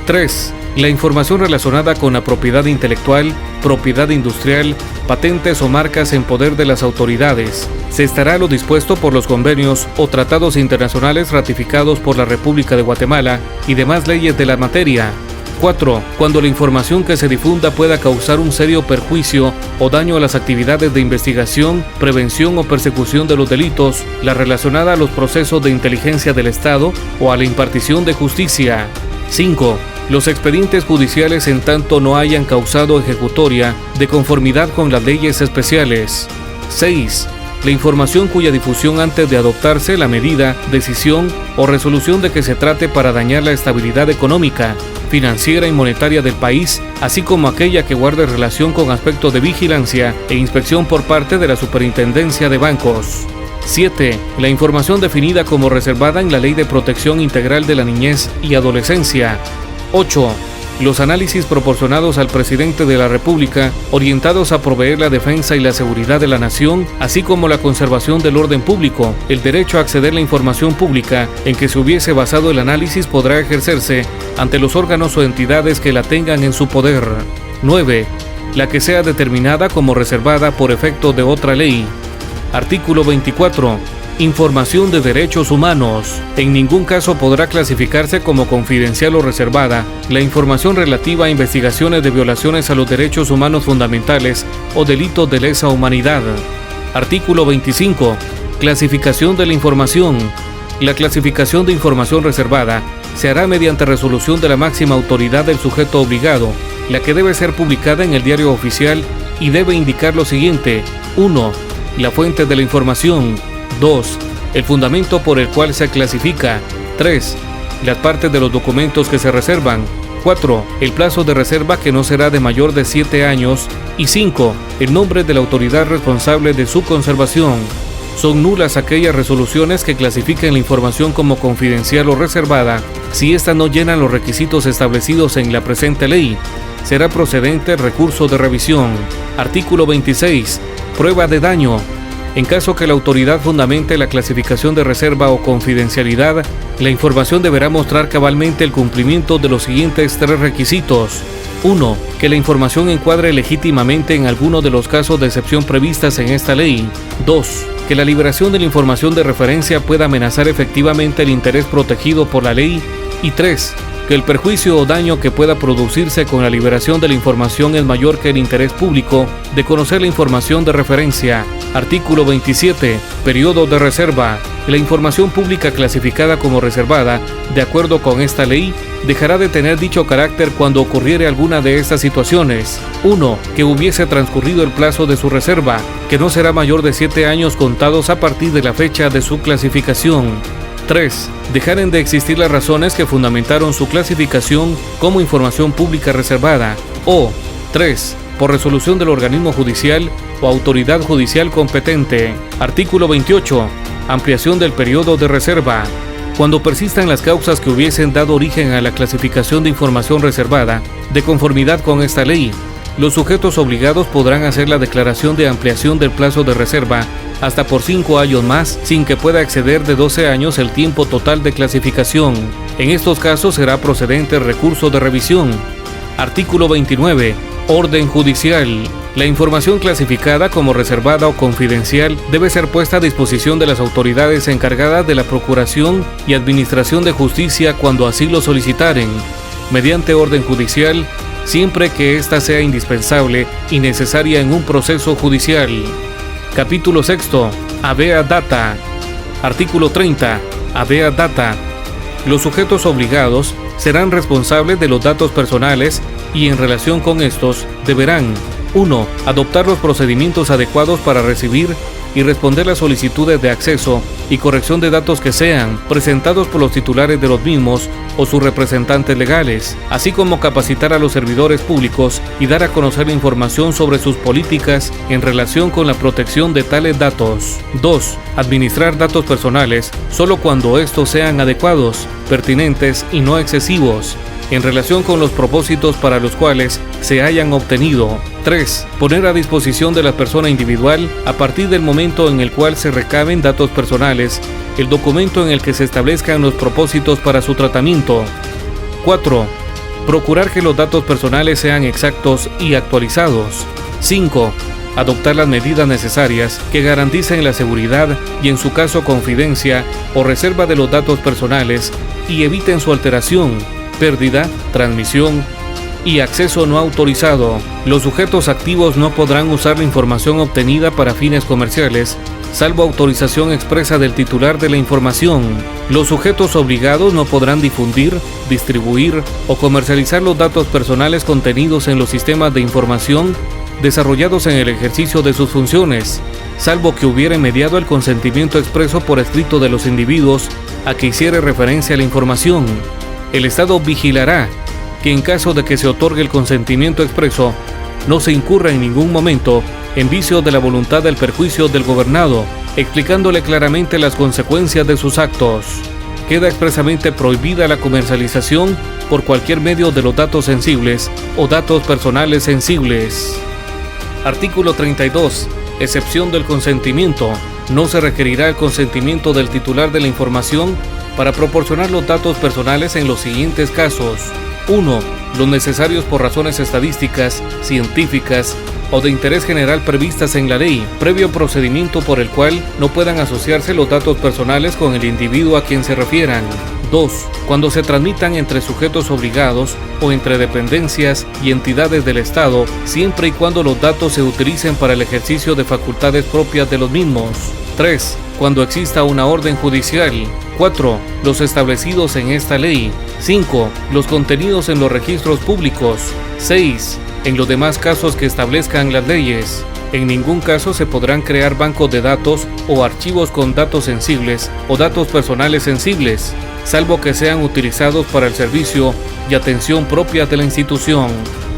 3. La información relacionada con la propiedad intelectual, propiedad industrial, patentes o marcas en poder de las autoridades. Se estará lo dispuesto por los convenios o tratados internacionales ratificados por la República de Guatemala y demás leyes de la materia. 4. Cuando la información que se difunda pueda causar un serio perjuicio o daño a las actividades de investigación, prevención o persecución de los delitos, la relacionada a los procesos de inteligencia del Estado o a la impartición de justicia. 5. Los expedientes judiciales en tanto no hayan causado ejecutoria de conformidad con las leyes especiales. 6. La información cuya difusión antes de adoptarse la medida, decisión o resolución de que se trate para dañar la estabilidad económica, financiera y monetaria del país, así como aquella que guarde relación con aspectos de vigilancia e inspección por parte de la Superintendencia de Bancos. 7. La información definida como reservada en la Ley de Protección Integral de la Niñez y Adolescencia. 8. Los análisis proporcionados al presidente de la República, orientados a proveer la defensa y la seguridad de la nación, así como la conservación del orden público. El derecho a acceder a la información pública en que se hubiese basado el análisis podrá ejercerse ante los órganos o entidades que la tengan en su poder. 9. La que sea determinada como reservada por efecto de otra ley. Artículo 24. Información de derechos humanos. En ningún caso podrá clasificarse como confidencial o reservada la información relativa a investigaciones de violaciones a los derechos humanos fundamentales o delitos de lesa humanidad. Artículo 25. Clasificación de la información. La clasificación de información reservada se hará mediante resolución de la máxima autoridad del sujeto obligado, la que debe ser publicada en el Diario Oficial y debe indicar lo siguiente. 1. La fuente de la información. 2. El fundamento por el cual se clasifica. 3. Las partes de los documentos que se reservan. 4. El plazo de reserva que no será de mayor de 7 años. Y 5. El nombre de la autoridad responsable de su conservación. Son nulas aquellas resoluciones que clasifiquen la información como confidencial o reservada si éstas no llenan los requisitos establecidos en la presente ley. Será procedente el recurso de revisión. Artículo 26. Prueba de daño. En caso que la autoridad fundamente la clasificación de reserva o confidencialidad, la información deberá mostrar cabalmente el cumplimiento de los siguientes 3 requisitos. 1. Que la información encuadre legítimamente en alguno de los casos de excepción previstas en esta ley. 2. Que la liberación de la información de referencia pueda amenazar efectivamente el interés protegido por la ley. Y 3. Que el perjuicio o daño que pueda producirse con la liberación de la información es mayor que el interés público de conocer la información de referencia. Artículo 27. Periodo de reserva. La información pública clasificada como reservada, de acuerdo con esta ley, dejará de tener dicho carácter cuando ocurriere alguna de estas situaciones. 1. Que hubiese transcurrido el plazo de su reserva, que no será mayor de 7 años contados a partir de la fecha de su clasificación. 3. Dejaren de existir las razones que fundamentaron su clasificación como información pública reservada. O 3. Por resolución del organismo judicial o autoridad judicial competente. Artículo 28. Ampliación del periodo de reserva. Cuando persistan las causas que hubiesen dado origen a la clasificación de información reservada, de conformidad con esta ley, los sujetos obligados podrán hacer la declaración de ampliación del plazo de reserva hasta por 5 años más, sin que pueda exceder de 12 años el tiempo total de clasificación. En estos casos será procedente el recurso de revisión. Artículo 29. Orden judicial. La información clasificada como reservada o confidencial debe ser puesta a disposición de las autoridades encargadas de la procuración y administración de justicia cuando así lo solicitaren, mediante orden judicial, siempre que ésta sea indispensable y necesaria en un proceso judicial. Capítulo 6. Habeas data. Artículo 30. Habeas data. Los sujetos obligados serán responsables de los datos personales y en relación con estos deberán 1. Adoptar los procedimientos adecuados para recibir y responder las solicitudes de acceso y corrección de datos que sean presentados por los titulares de los mismos o sus representantes legales, así como capacitar a los servidores públicos y dar a conocer información sobre sus políticas en relación con la protección de tales datos. 2. Administrar datos personales solo cuando estos sean adecuados, pertinentes y no excesivos, en relación con los propósitos para los cuales se hayan obtenido. 3. Poner a disposición de la persona individual, a partir del momento en el cual se recaben datos personales, el documento en el que se establezcan los propósitos para su tratamiento. 4. Procurar que los datos personales sean exactos y actualizados. 5. Adoptar las medidas necesarias que garanticen la seguridad y, en su caso, confidencia o reserva de los datos personales y eviten su alteración, pérdida, transmisión y acceso no autorizado. Los sujetos activos no podrán usar la información obtenida para fines comerciales, salvo autorización expresa del titular de la información. Los sujetos obligados no podrán difundir, distribuir o comercializar los datos personales contenidos en los sistemas de información desarrollados en el ejercicio de sus funciones, salvo que hubiere mediado el consentimiento expreso por escrito de los individuos a que hiciere referencia a la información. El Estado vigilará que, en caso de que se otorgue el consentimiento expreso, no se incurra en ningún momento en vicio de la voluntad del perjuicio del gobernado, explicándole claramente las consecuencias de sus actos. Queda expresamente prohibida la comercialización por cualquier medio de los datos sensibles o datos personales sensibles. Artículo 32. Excepción del consentimiento. No se requerirá el consentimiento del titular de la información para proporcionar los datos personales en los siguientes casos. 1. Los necesarios por razones estadísticas, científicas o de interés general previstas en la ley, previo procedimiento por el cual no puedan asociarse los datos personales con el individuo a quien se refieran. 2. Cuando se transmitan entre sujetos obligados o entre dependencias y entidades del Estado, siempre y cuando los datos se utilicen para el ejercicio de facultades propias de los mismos. 3. Cuando exista una orden judicial. 4. Los establecidos en esta ley. 5. Los contenidos en los registros públicos. 6. En los demás casos que establezcan las leyes. En ningún caso se podrán crear bancos de datos o archivos con datos sensibles o datos personales sensibles, salvo que sean utilizados para el servicio y atención propia de la institución.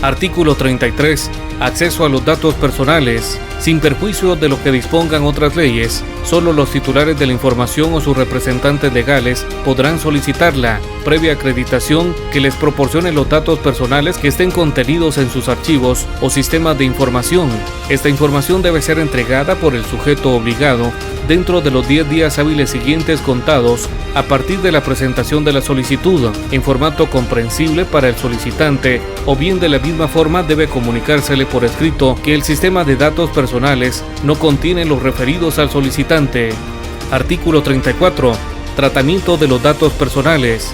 Artículo 33. Acceso a los datos personales. Sin perjuicio de lo que dispongan otras leyes, solo los titulares de la información o sus representantes legales podrán solicitarla, previa acreditación que les proporcione los datos personales que estén contenidos en sus archivos o sistemas de información. Esta información debe ser entregada por el sujeto obligado dentro de los 10 días hábiles siguientes contados a partir de la presentación de la solicitud, en formato comprensible para el solicitante, o bien de la misma forma debe comunicársele por escrito que el sistema de datos personales no contiene los referidos al solicitante. Artículo 34. Tratamiento de los datos personales.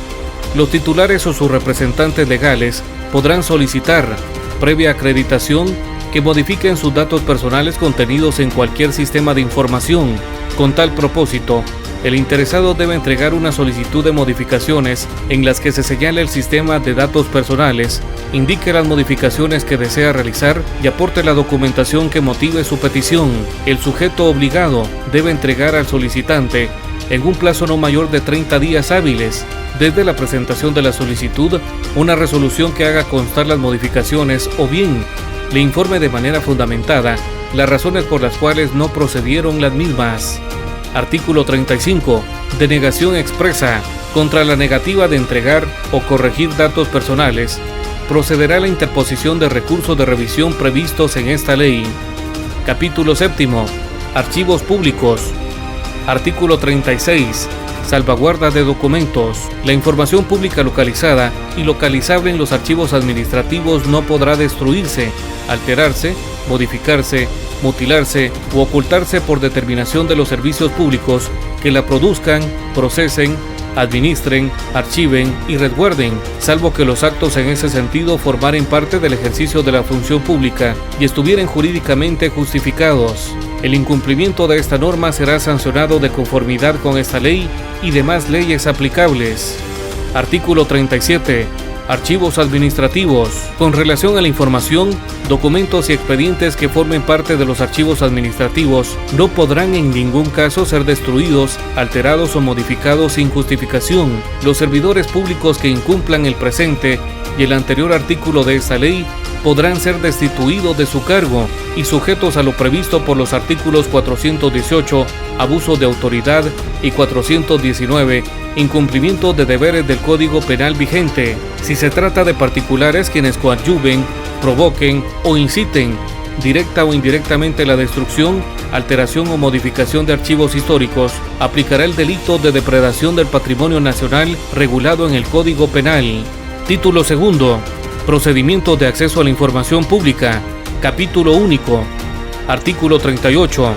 Los titulares o sus representantes legales podrán solicitar, previa acreditación, que modifiquen sus datos personales contenidos en cualquier sistema de información. Con tal propósito, el interesado debe entregar una solicitud de modificaciones en las que se señale el sistema de datos personales, indique las modificaciones que desea realizar y aporte la documentación que motive su petición. El sujeto obligado debe entregar al solicitante, en un plazo no mayor de 30 días hábiles, desde la presentación de la solicitud, una resolución que haga constar las modificaciones o bien le informe de manera fundamentada las razones por las cuales no procedieron las mismas. Artículo 35. Denegación expresa. Contra la negativa de entregar o corregir datos personales, procederá la interposición de recursos de revisión previstos en esta ley. Capítulo 7. Archivos públicos. Artículo 36. Salvaguarda de documentos. La información pública localizada y localizable en los archivos administrativos no podrá destruirse, alterarse, modificarse, mutilarse u ocultarse por determinación de los servicios públicos que la produzcan, procesen, administren, archiven y resguarden, salvo que los actos en ese sentido formaren parte del ejercicio de la función pública y estuvieran jurídicamente justificados. El incumplimiento de esta norma será sancionado de conformidad con esta ley y demás leyes aplicables. Artículo 37. Archivos administrativos. Con relación a la información, documentos y expedientes que formen parte de los archivos administrativos no podrán en ningún caso ser destruidos, alterados o modificados sin justificación. Los servidores públicos que incumplan el presente y el anterior artículo de esta ley podrán ser destituidos de su cargo y sujetos a lo previsto por los artículos 418, abuso de autoridad, y 419, incumplimiento de deberes del Código Penal vigente, si se trata de particulares quienes coadyuven, provoquen o inciten, directa o indirectamente, la destrucción, alteración o modificación de archivos históricos. Aplicará el delito de depredación del patrimonio nacional regulado en el Código Penal. Título segundo. Procedimiento de acceso a la información pública. Capítulo único. Artículo 38.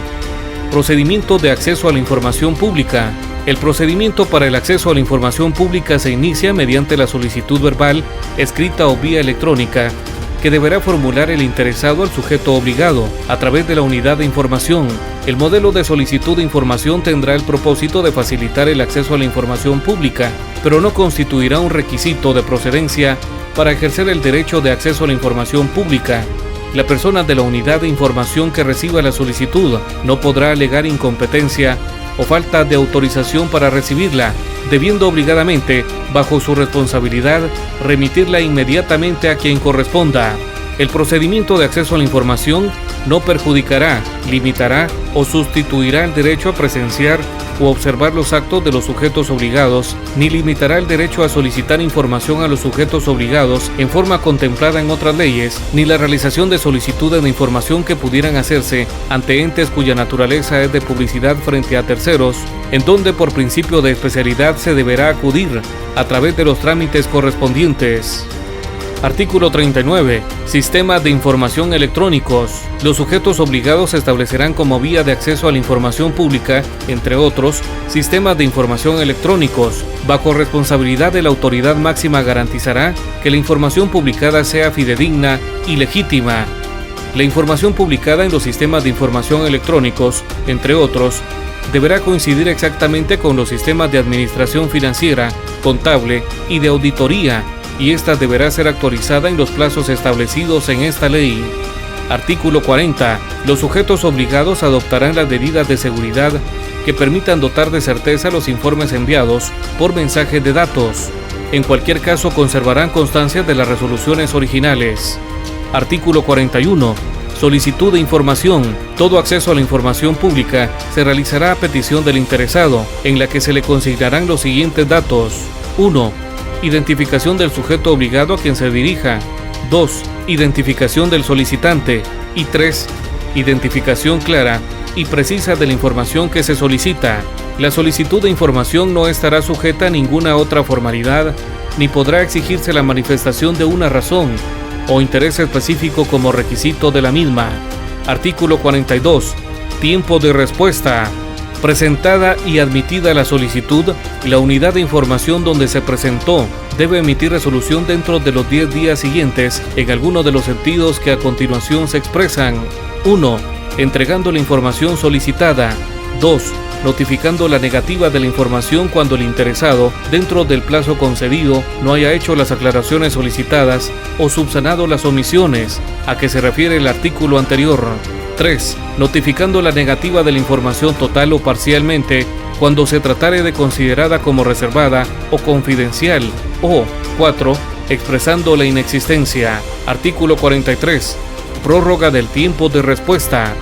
Procedimiento de acceso a la información pública. El procedimiento para el acceso a la información pública se inicia mediante la solicitud verbal, escrita o vía electrónica, que deberá formular el interesado al sujeto obligado, a través de la unidad de información. El modelo de solicitud de información tendrá el propósito de facilitar el acceso a la información pública, pero no constituirá un requisito de procedencia para ejercer el derecho de acceso a la información pública. La persona de la unidad de información que reciba la solicitud no podrá alegar incompetencia o falta de autorización para recibirla, debiendo obligadamente, bajo su responsabilidad, remitirla inmediatamente a quien corresponda. El procedimiento de acceso a la información no perjudicará, limitará o sustituirá el derecho a presenciar o observar los actos de los sujetos obligados, ni limitará el derecho a solicitar información a los sujetos obligados en forma contemplada en otras leyes, ni la realización de solicitudes de información que pudieran hacerse ante entes cuya naturaleza es de publicidad frente a terceros, en donde por principio de especialidad se deberá acudir a través de los trámites correspondientes. Artículo 39. Sistemas de información electrónicos. Los sujetos obligados establecerán como vía de acceso a la información pública, entre otros, sistemas de información electrónicos. Bajo responsabilidad de la autoridad máxima garantizará que la información publicada sea fidedigna y legítima. La información publicada en los sistemas de información electrónicos, entre otros, deberá coincidir exactamente con los sistemas de administración financiera, contable y de auditoría, y esta deberá ser actualizada en los plazos establecidos en esta ley. Artículo 40. Los sujetos obligados adoptarán las medidas de seguridad que permitan dotar de certeza los informes enviados por mensaje de datos. En cualquier caso, conservarán constancia de las resoluciones originales. Artículo 41. Solicitud de información. Todo acceso a la información pública se realizará a petición del interesado, en la que se le consignarán los siguientes datos. 1. Identificación del sujeto obligado a quien se dirija. 2. Identificación del solicitante. Y 3. Identificación clara y precisa de la información que se solicita. La solicitud de información no estará sujeta a ninguna otra formalidad, ni podrá exigirse la manifestación de una razón o interés específico como requisito de la misma. Artículo 42. Tiempo de respuesta. Presentada y admitida la solicitud, la unidad de información donde se presentó debe emitir resolución dentro de los 10 días siguientes en alguno de los sentidos que a continuación se expresan. 1. Entregando la información solicitada. 2. Notificando la negativa de la información cuando el interesado, dentro del plazo concedido, no haya hecho las aclaraciones solicitadas o subsanado las omisiones a que se refiere el artículo anterior. 3. Notificando la negativa de la información total o parcialmente cuando se tratare de considerada como reservada o confidencial. O 4. Expresando la inexistencia. Artículo 43. Prórroga del tiempo de respuesta.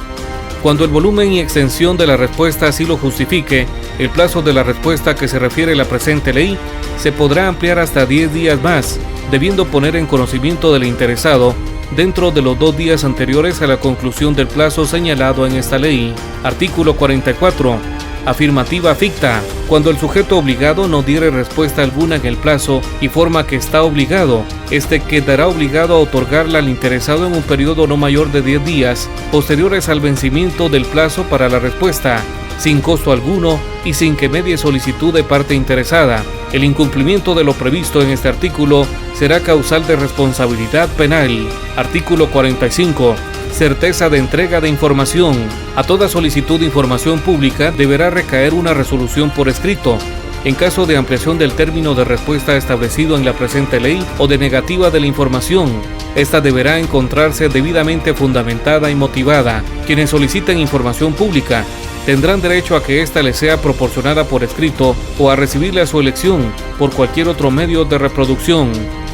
Cuando el volumen y extensión de la respuesta así lo justifique, el plazo de la respuesta a que se refiere la presente ley se podrá ampliar hasta 10 días más, debiendo poner en conocimiento del interesado dentro de los 2 días anteriores a la conclusión del plazo señalado en esta ley. Artículo 44. Afirmativa ficta. Cuando el sujeto obligado no diere respuesta alguna en el plazo y forma que está obligado, este quedará obligado a otorgarla al interesado en un periodo no mayor de 10 días, posteriores al vencimiento del plazo para la respuesta, sin costo alguno y sin que medie solicitud de parte interesada. El incumplimiento de lo previsto en este artículo será causal de responsabilidad penal. Artículo 45. Certeza de entrega de información. A toda solicitud de información pública deberá recaer una resolución por escrito, En caso de ampliación del término de respuesta establecido en la presente ley o de negativa de la información, esta deberá encontrarse debidamente fundamentada y motivada. Quienes soliciten información pública tendrán derecho a que ésta les sea proporcionada por escrito o a recibirla a su elección por cualquier otro medio de reproducción.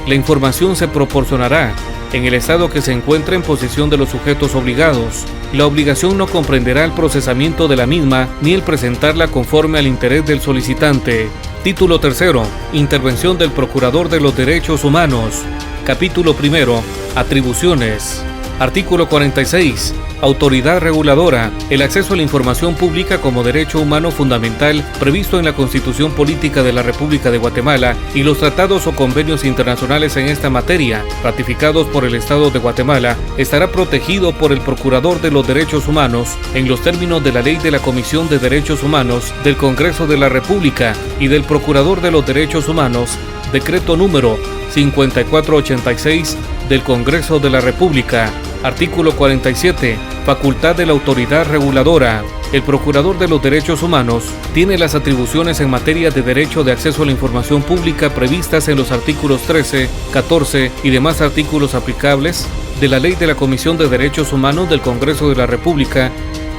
La información se proporcionará en el estado que se encuentre en posesión de los sujetos obligados. La obligación no comprenderá el procesamiento de la misma ni el presentarla conforme al interés del solicitante. Título tercero. Intervención del Procurador de los Derechos Humanos. Capítulo primero. Atribuciones. Artículo 46. Autoridad reguladora. El acceso a la información pública como derecho humano fundamental previsto en la Constitución Política de la República de Guatemala y los tratados o convenios internacionales en esta materia, ratificados por el Estado de Guatemala, estará protegido por el Procurador de los Derechos Humanos en los términos de la Ley de la Comisión de Derechos Humanos del Congreso de la República y del Procurador de los Derechos Humanos, decreto número 5486 del Congreso de la República. Artículo 47. Facultad de la autoridad reguladora. El Procurador de los Derechos Humanos tiene las atribuciones en materia de derecho de acceso a la información pública previstas en los artículos 13, 14 y demás artículos aplicables de la Ley de la Comisión de Derechos Humanos del Congreso de la República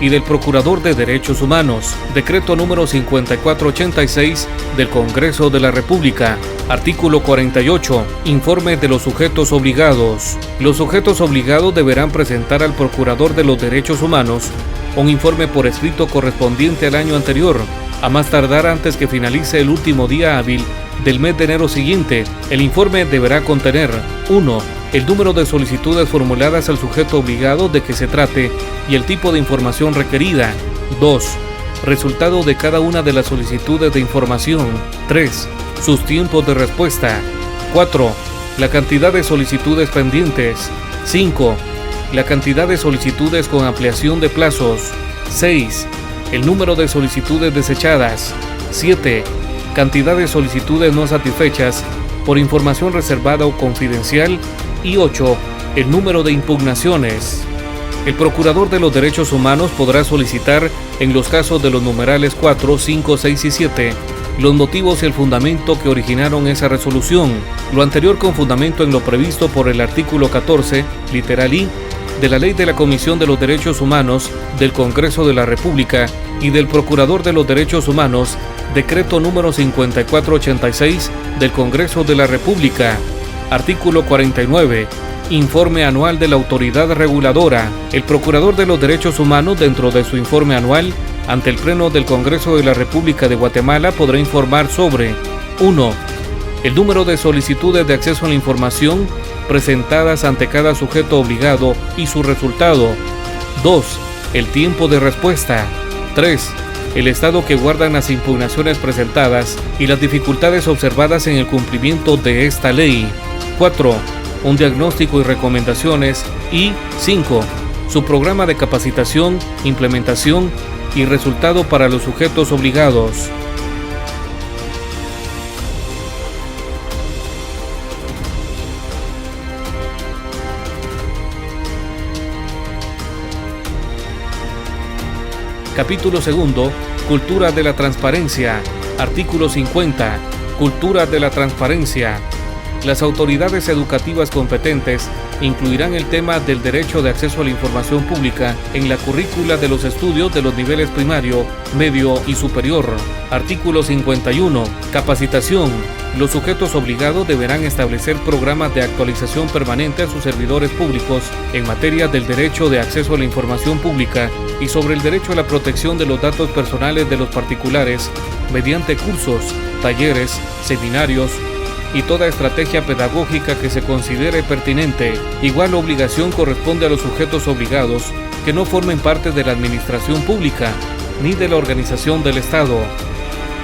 y del Procurador de Derechos Humanos, decreto número 5486 del Congreso de la República. Artículo 48. Informe de los sujetos obligados. Los sujetos obligados deberán presentar al Procurador de los Derechos Humanos un informe por escrito correspondiente al año anterior, a más tardar antes que finalice el último día hábil del mes de enero siguiente. El informe deberá contener 1. El número de solicitudes formuladas al sujeto obligado de que se trate y el tipo de información requerida. 2. Resultado de cada una de las solicitudes de información. 3. Sus tiempos de respuesta. 4. La cantidad de solicitudes pendientes. 5. La cantidad de solicitudes con ampliación de plazos. 6. El número de solicitudes desechadas. 7. Cantidad de solicitudes no satisfechas por información reservada o confidencial. Y 8. El número de impugnaciones. El Procurador de los Derechos Humanos podrá solicitar, en los casos de los numerales 4, 5, 6 y 7, los motivos y el fundamento que originaron esa resolución, lo anterior con fundamento en lo previsto por el artículo 14, literal I, de la Ley de la Comisión de los Derechos Humanos del Congreso de la República y del Procurador de los Derechos Humanos, decreto número 5486 del Congreso de la República. Artículo 49. Informe anual de la autoridad reguladora. El Procurador de los Derechos Humanos, dentro de su informe anual, ante el Pleno del Congreso de la República de Guatemala, podrá informar sobre 1. El número de solicitudes de acceso a la información presentadas ante cada sujeto obligado y su resultado. 2. El tiempo de respuesta. 3. El estado que guardan las impugnaciones presentadas y las dificultades observadas en el cumplimiento de esta ley. 4. Un diagnóstico y recomendaciones. Y 5. Su programa de capacitación, implementación y resultado para los sujetos obligados. Capítulo segundo. Cultura de la transparencia. Artículo 50. Cultura de la transparencia. Las autoridades educativas competentes incluirán el tema del derecho de acceso a la información pública en la currícula de los estudios de los niveles primario, medio y superior. Artículo 51. Capacitación. Los sujetos obligados deberán establecer programas de actualización permanente a sus servidores públicos en materia del derecho de acceso a la información pública y sobre el derecho a la protección de los datos personales de los particulares mediante cursos, talleres, seminarios y toda estrategia pedagógica que se considere pertinente. Igual obligación corresponde a los sujetos obligados que no formen parte de la administración pública ni de la organización del Estado.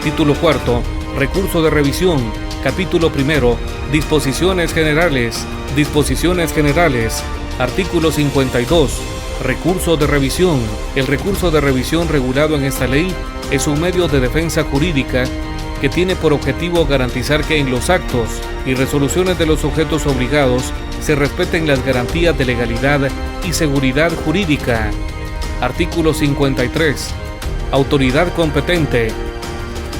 Título cuarto. Recurso de revisión. Capítulo primero. Disposiciones generales. Disposiciones generales. Artículo 52. Recurso de revisión. El recurso de revisión regulado en esta ley es un medio de defensa jurídica que tiene por objetivo garantizar que en los actos y resoluciones de los sujetos obligados se respeten las garantías de legalidad y seguridad jurídica. Artículo 53. Autoridad competente.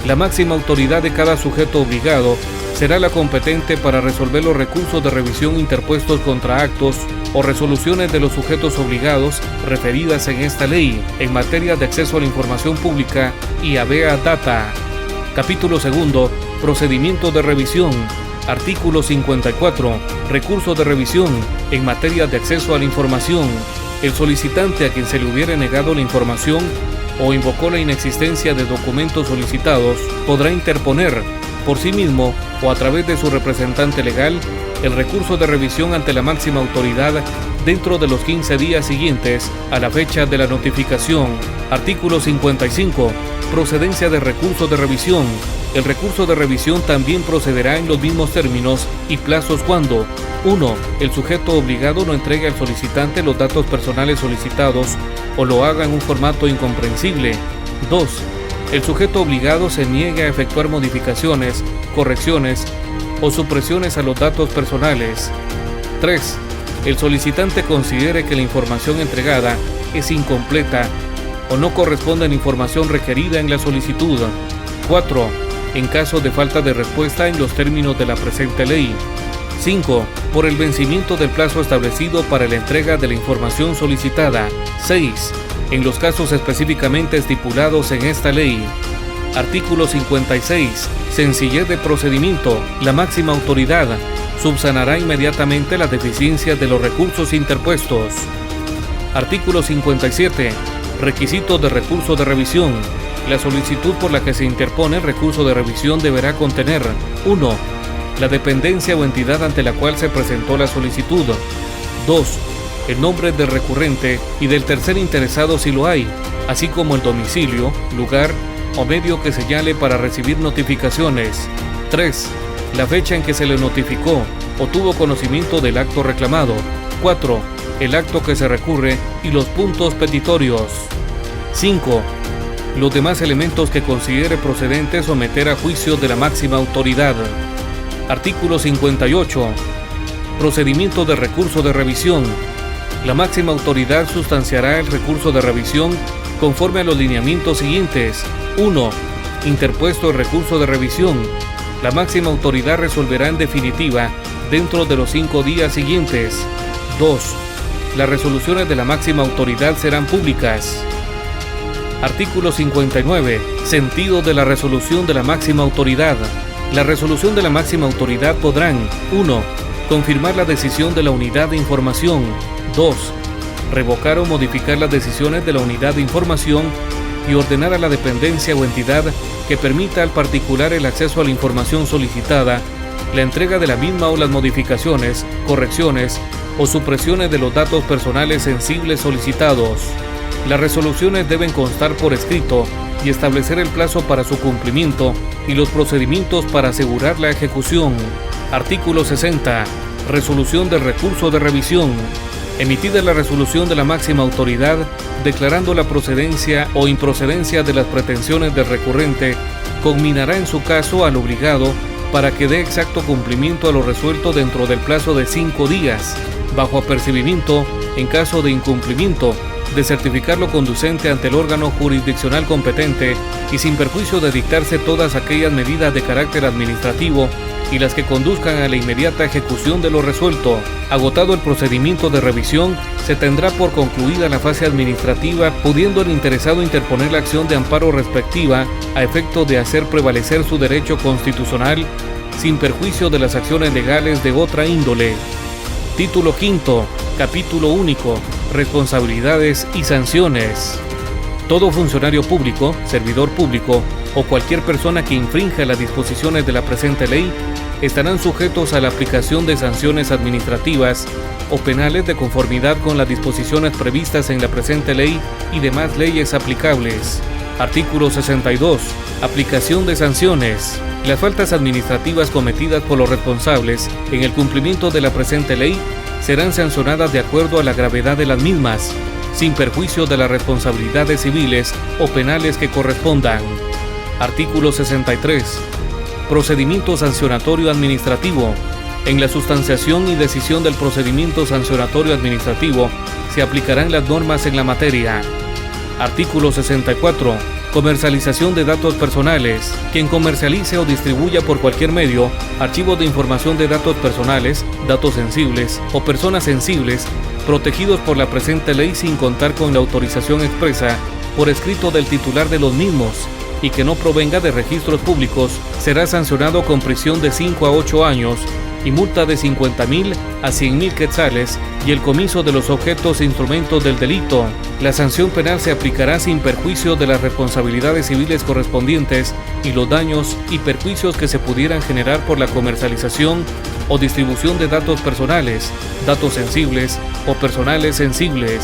La máxima autoridad de cada sujeto obligado será la competente para resolver los recursos de revisión interpuestos contra actos o resoluciones de los sujetos obligados referidas en esta ley en materia de acceso a la información pública y habeas data. Capítulo 2. Procedimiento de revisión. Artículo 54. Recurso de revisión en materia de acceso a la información. El solicitante a quien se le hubiere negado la información o invocó la inexistencia de documentos solicitados podrá interponer por sí mismo o a través de su representante legal el recurso de revisión ante la máxima autoridad dentro de los 15 días siguientes a la fecha de la notificación. Artículo 55. Procedencia de recurso de revisión. El recurso de revisión también procederá en los mismos términos y plazos cuando 1. El sujeto obligado no entregue al solicitante los datos personales solicitados o lo haga en un formato incomprensible. 2. El sujeto obligado se niegue a efectuar modificaciones, correcciones o supresiones a los datos personales. 3. El solicitante considere que la información entregada es incompleta o no corresponde a la información requerida en la solicitud. 4. En caso de falta de respuesta en los términos de la presente ley. 5. Por el vencimiento del plazo establecido para la entrega de la información solicitada. 6. En los casos específicamente estipulados en esta ley. Artículo 56. Sencillez de procedimiento. La máxima autoridad subsanará inmediatamente las deficiencias de los recursos interpuestos. Artículo 57. Requisitos de recurso de revisión. La solicitud por la que se interpone el recurso de revisión deberá contener 1. La dependencia o entidad ante la cual se presentó la solicitud. 2. El nombre del recurrente y del tercer interesado si lo hay, así como el domicilio, lugar o medio que señale para recibir notificaciones. 3. La fecha en que se le notificó o tuvo conocimiento del acto reclamado. 4. El acto que se recurre y los puntos petitorios. 5. Los demás elementos que considere procedente someter a juicio de la máxima autoridad. Artículo 58. Procedimiento de recurso de revisión. La máxima autoridad sustanciará el recurso de revisión conforme a los lineamientos siguientes. 1. Interpuesto el recurso de revisión. La máxima autoridad resolverá en definitiva dentro de los 5 días siguientes. 2. Las resoluciones de la máxima autoridad serán públicas. Artículo 59. Sentido de la resolución de la máxima autoridad. La resolución de la máxima autoridad podrán 1. Confirmar la decisión de la unidad de información. 2. Revocar o modificar las decisiones de la unidad de información y ordenar a la dependencia o entidad que permita al particular el acceso a la información solicitada, la entrega de la misma o las modificaciones, correcciones o supresiones de los datos personales sensibles solicitados. Las resoluciones deben constar por escrito y establecer el plazo para su cumplimiento y los procedimientos para asegurar la ejecución. Artículo 60. Resolución del recurso de revisión. Emitida la resolución de la máxima autoridad declarando la procedencia o improcedencia de las pretensiones del recurrente, conminará en su caso al obligado para que dé exacto cumplimiento a lo resuelto dentro del plazo de 5 días, bajo apercibimiento, en caso de incumplimiento, de certificar lo conducente ante el órgano jurisdiccional competente y sin perjuicio de dictarse todas aquellas medidas de carácter administrativo y las que conduzcan a la inmediata ejecución de lo resuelto. Agotado el procedimiento de revisión, se tendrá por concluida la fase administrativa, pudiendo el interesado interponer la acción de amparo respectiva a efecto de hacer prevalecer su derecho constitucional sin perjuicio de las acciones legales de otra índole. Título V. Capítulo único. Responsabilidades y sanciones. Todo funcionario público, servidor público o cualquier persona que infrinja las disposiciones de la presente ley estarán sujetos a la aplicación de sanciones administrativas o penales de conformidad con las disposiciones previstas en la presente ley y demás leyes aplicables. Artículo 62. Aplicación de sanciones. Las faltas administrativas cometidas por los responsables en el cumplimiento de la presente ley serán sancionadas de acuerdo a la gravedad de las mismas, sin perjuicio de las responsabilidades civiles o penales que correspondan. Artículo 63. Procedimiento sancionatorio administrativo. En la sustanciación y decisión del procedimiento sancionatorio administrativo se aplicarán las normas en la materia. Artículo 64. Comercialización de datos personales. Quien comercialice o distribuya por cualquier medio archivos de información de datos personales, datos sensibles o personas sensibles protegidos por la presente ley sin contar con la autorización expresa por escrito del titular de los mismos y que no provenga de registros públicos, será sancionado con prisión de 5 a 8 años y multa de 50,000 a 100,000 quetzales y el comiso de los objetos e instrumentos del delito. La sanción penal se aplicará sin perjuicio de las responsabilidades civiles correspondientes y los daños y perjuicios que se pudieran generar por la comercialización o distribución de datos personales, datos sensibles o personales sensibles.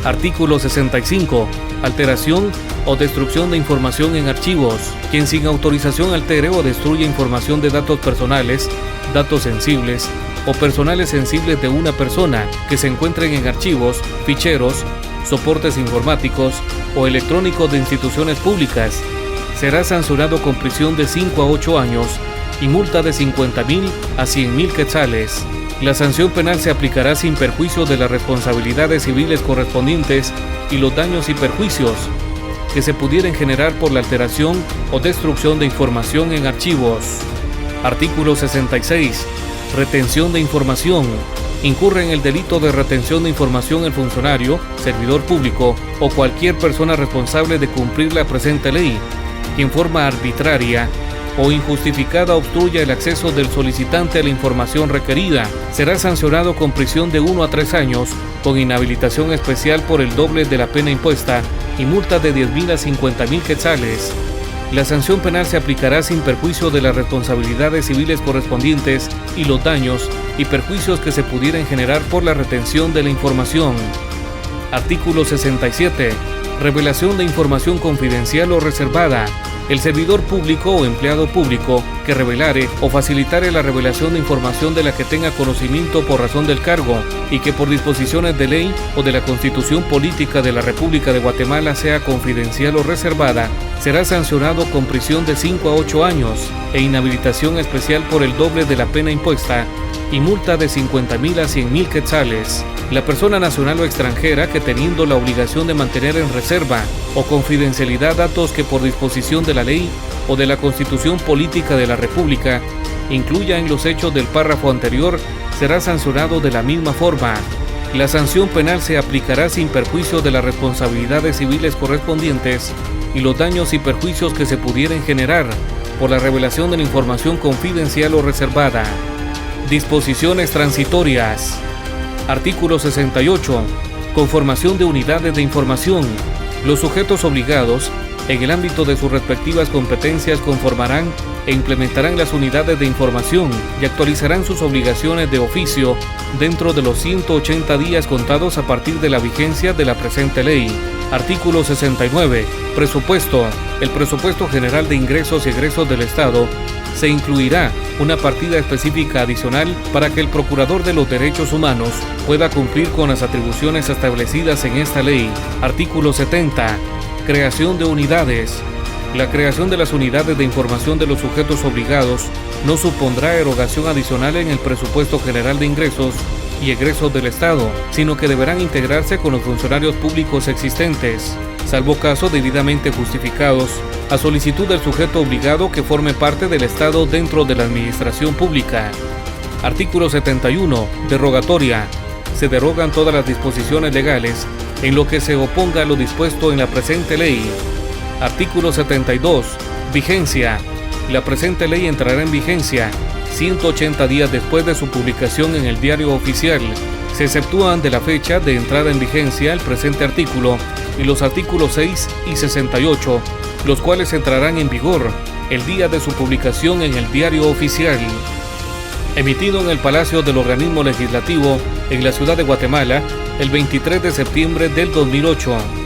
Artículo 65. Alteración o destrucción de información en archivos. Quien sin autorización altere o destruya información de datos personales, datos sensibles o personales sensibles de una persona que se encuentren en archivos, ficheros, soportes informáticos o electrónicos de instituciones públicas, será sancionado con prisión de 5 a 8 años y multa de 50,000 a 100,000 quetzales. La sanción penal se aplicará sin perjuicio de las responsabilidades civiles correspondientes y los daños y perjuicios que se pudieran generar por la alteración o destrucción de información en archivos. Artículo 66. Retención de información. Incurre en el delito de retención de información el funcionario, servidor público o cualquier persona responsable de cumplir la presente ley, que en forma arbitraria o injustificada obstruya el acceso del solicitante a la información requerida, será sancionado con prisión de 1 a 3 años, con inhabilitación especial por el doble de la pena impuesta y multa de 10,000 a 50,000 quetzales. La sanción penal se aplicará sin perjuicio de las responsabilidades civiles correspondientes y los daños y perjuicios que se pudieran generar por la retención de la información. Artículo 67. Revelación de información confidencial o reservada. El servidor público o empleado público que revelare o facilitare la revelación de información de la que tenga conocimiento por razón del cargo y que por disposiciones de ley o de la Constitución Política de la República de Guatemala sea confidencial o reservada, será sancionado con prisión de 5 a 8 años e inhabilitación especial por el doble de la pena impuesta y multa de 50,000 a 100,000 quetzales. La persona nacional o extranjera que teniendo la obligación de mantener en reserva o confidencialidad datos que por disposición de la ley o de la Constitución Política de la República incluya en los hechos del párrafo anterior, será sancionado de la misma forma. La sanción penal se aplicará sin perjuicio de las responsabilidades civiles correspondientes y los daños y perjuicios que se pudieran generar por la revelación de la información confidencial o reservada. Disposiciones transitorias. Artículo 68. Conformación de unidades de información. Los sujetos obligados, en el ámbito de sus respectivas competencias, conformarán e implementarán las unidades de información y actualizarán sus obligaciones de oficio dentro de los 180 días contados a partir de la vigencia de la presente ley. Artículo 69. Presupuesto. El presupuesto general de ingresos y egresos del Estado se incluirá una partida específica adicional para que el Procurador de los Derechos Humanos pueda cumplir con las atribuciones establecidas en esta ley. Artículo 70. Creación de unidades. La creación de las unidades de información de los sujetos obligados no supondrá erogación adicional en el presupuesto general de ingresos y egresos del Estado, sino que deberán integrarse con los funcionarios públicos existentes, salvo casos debidamente justificados, a solicitud del sujeto obligado que forme parte del Estado dentro de la administración pública. Artículo 71. Derogatoria. Se derogan todas las disposiciones legales en lo que se oponga a lo dispuesto en la presente ley. Artículo 72. Vigencia. La presente ley entrará en vigencia 180 días después de su publicación en el Diario Oficial. Se exceptúan de la fecha de entrada en vigencia el presente artículo y los artículos 6 y 68, los cuales entrarán en vigor el día de su publicación en el Diario Oficial. Emitido en el Palacio del Organismo Legislativo en la ciudad de Guatemala el 23 de septiembre del 2008.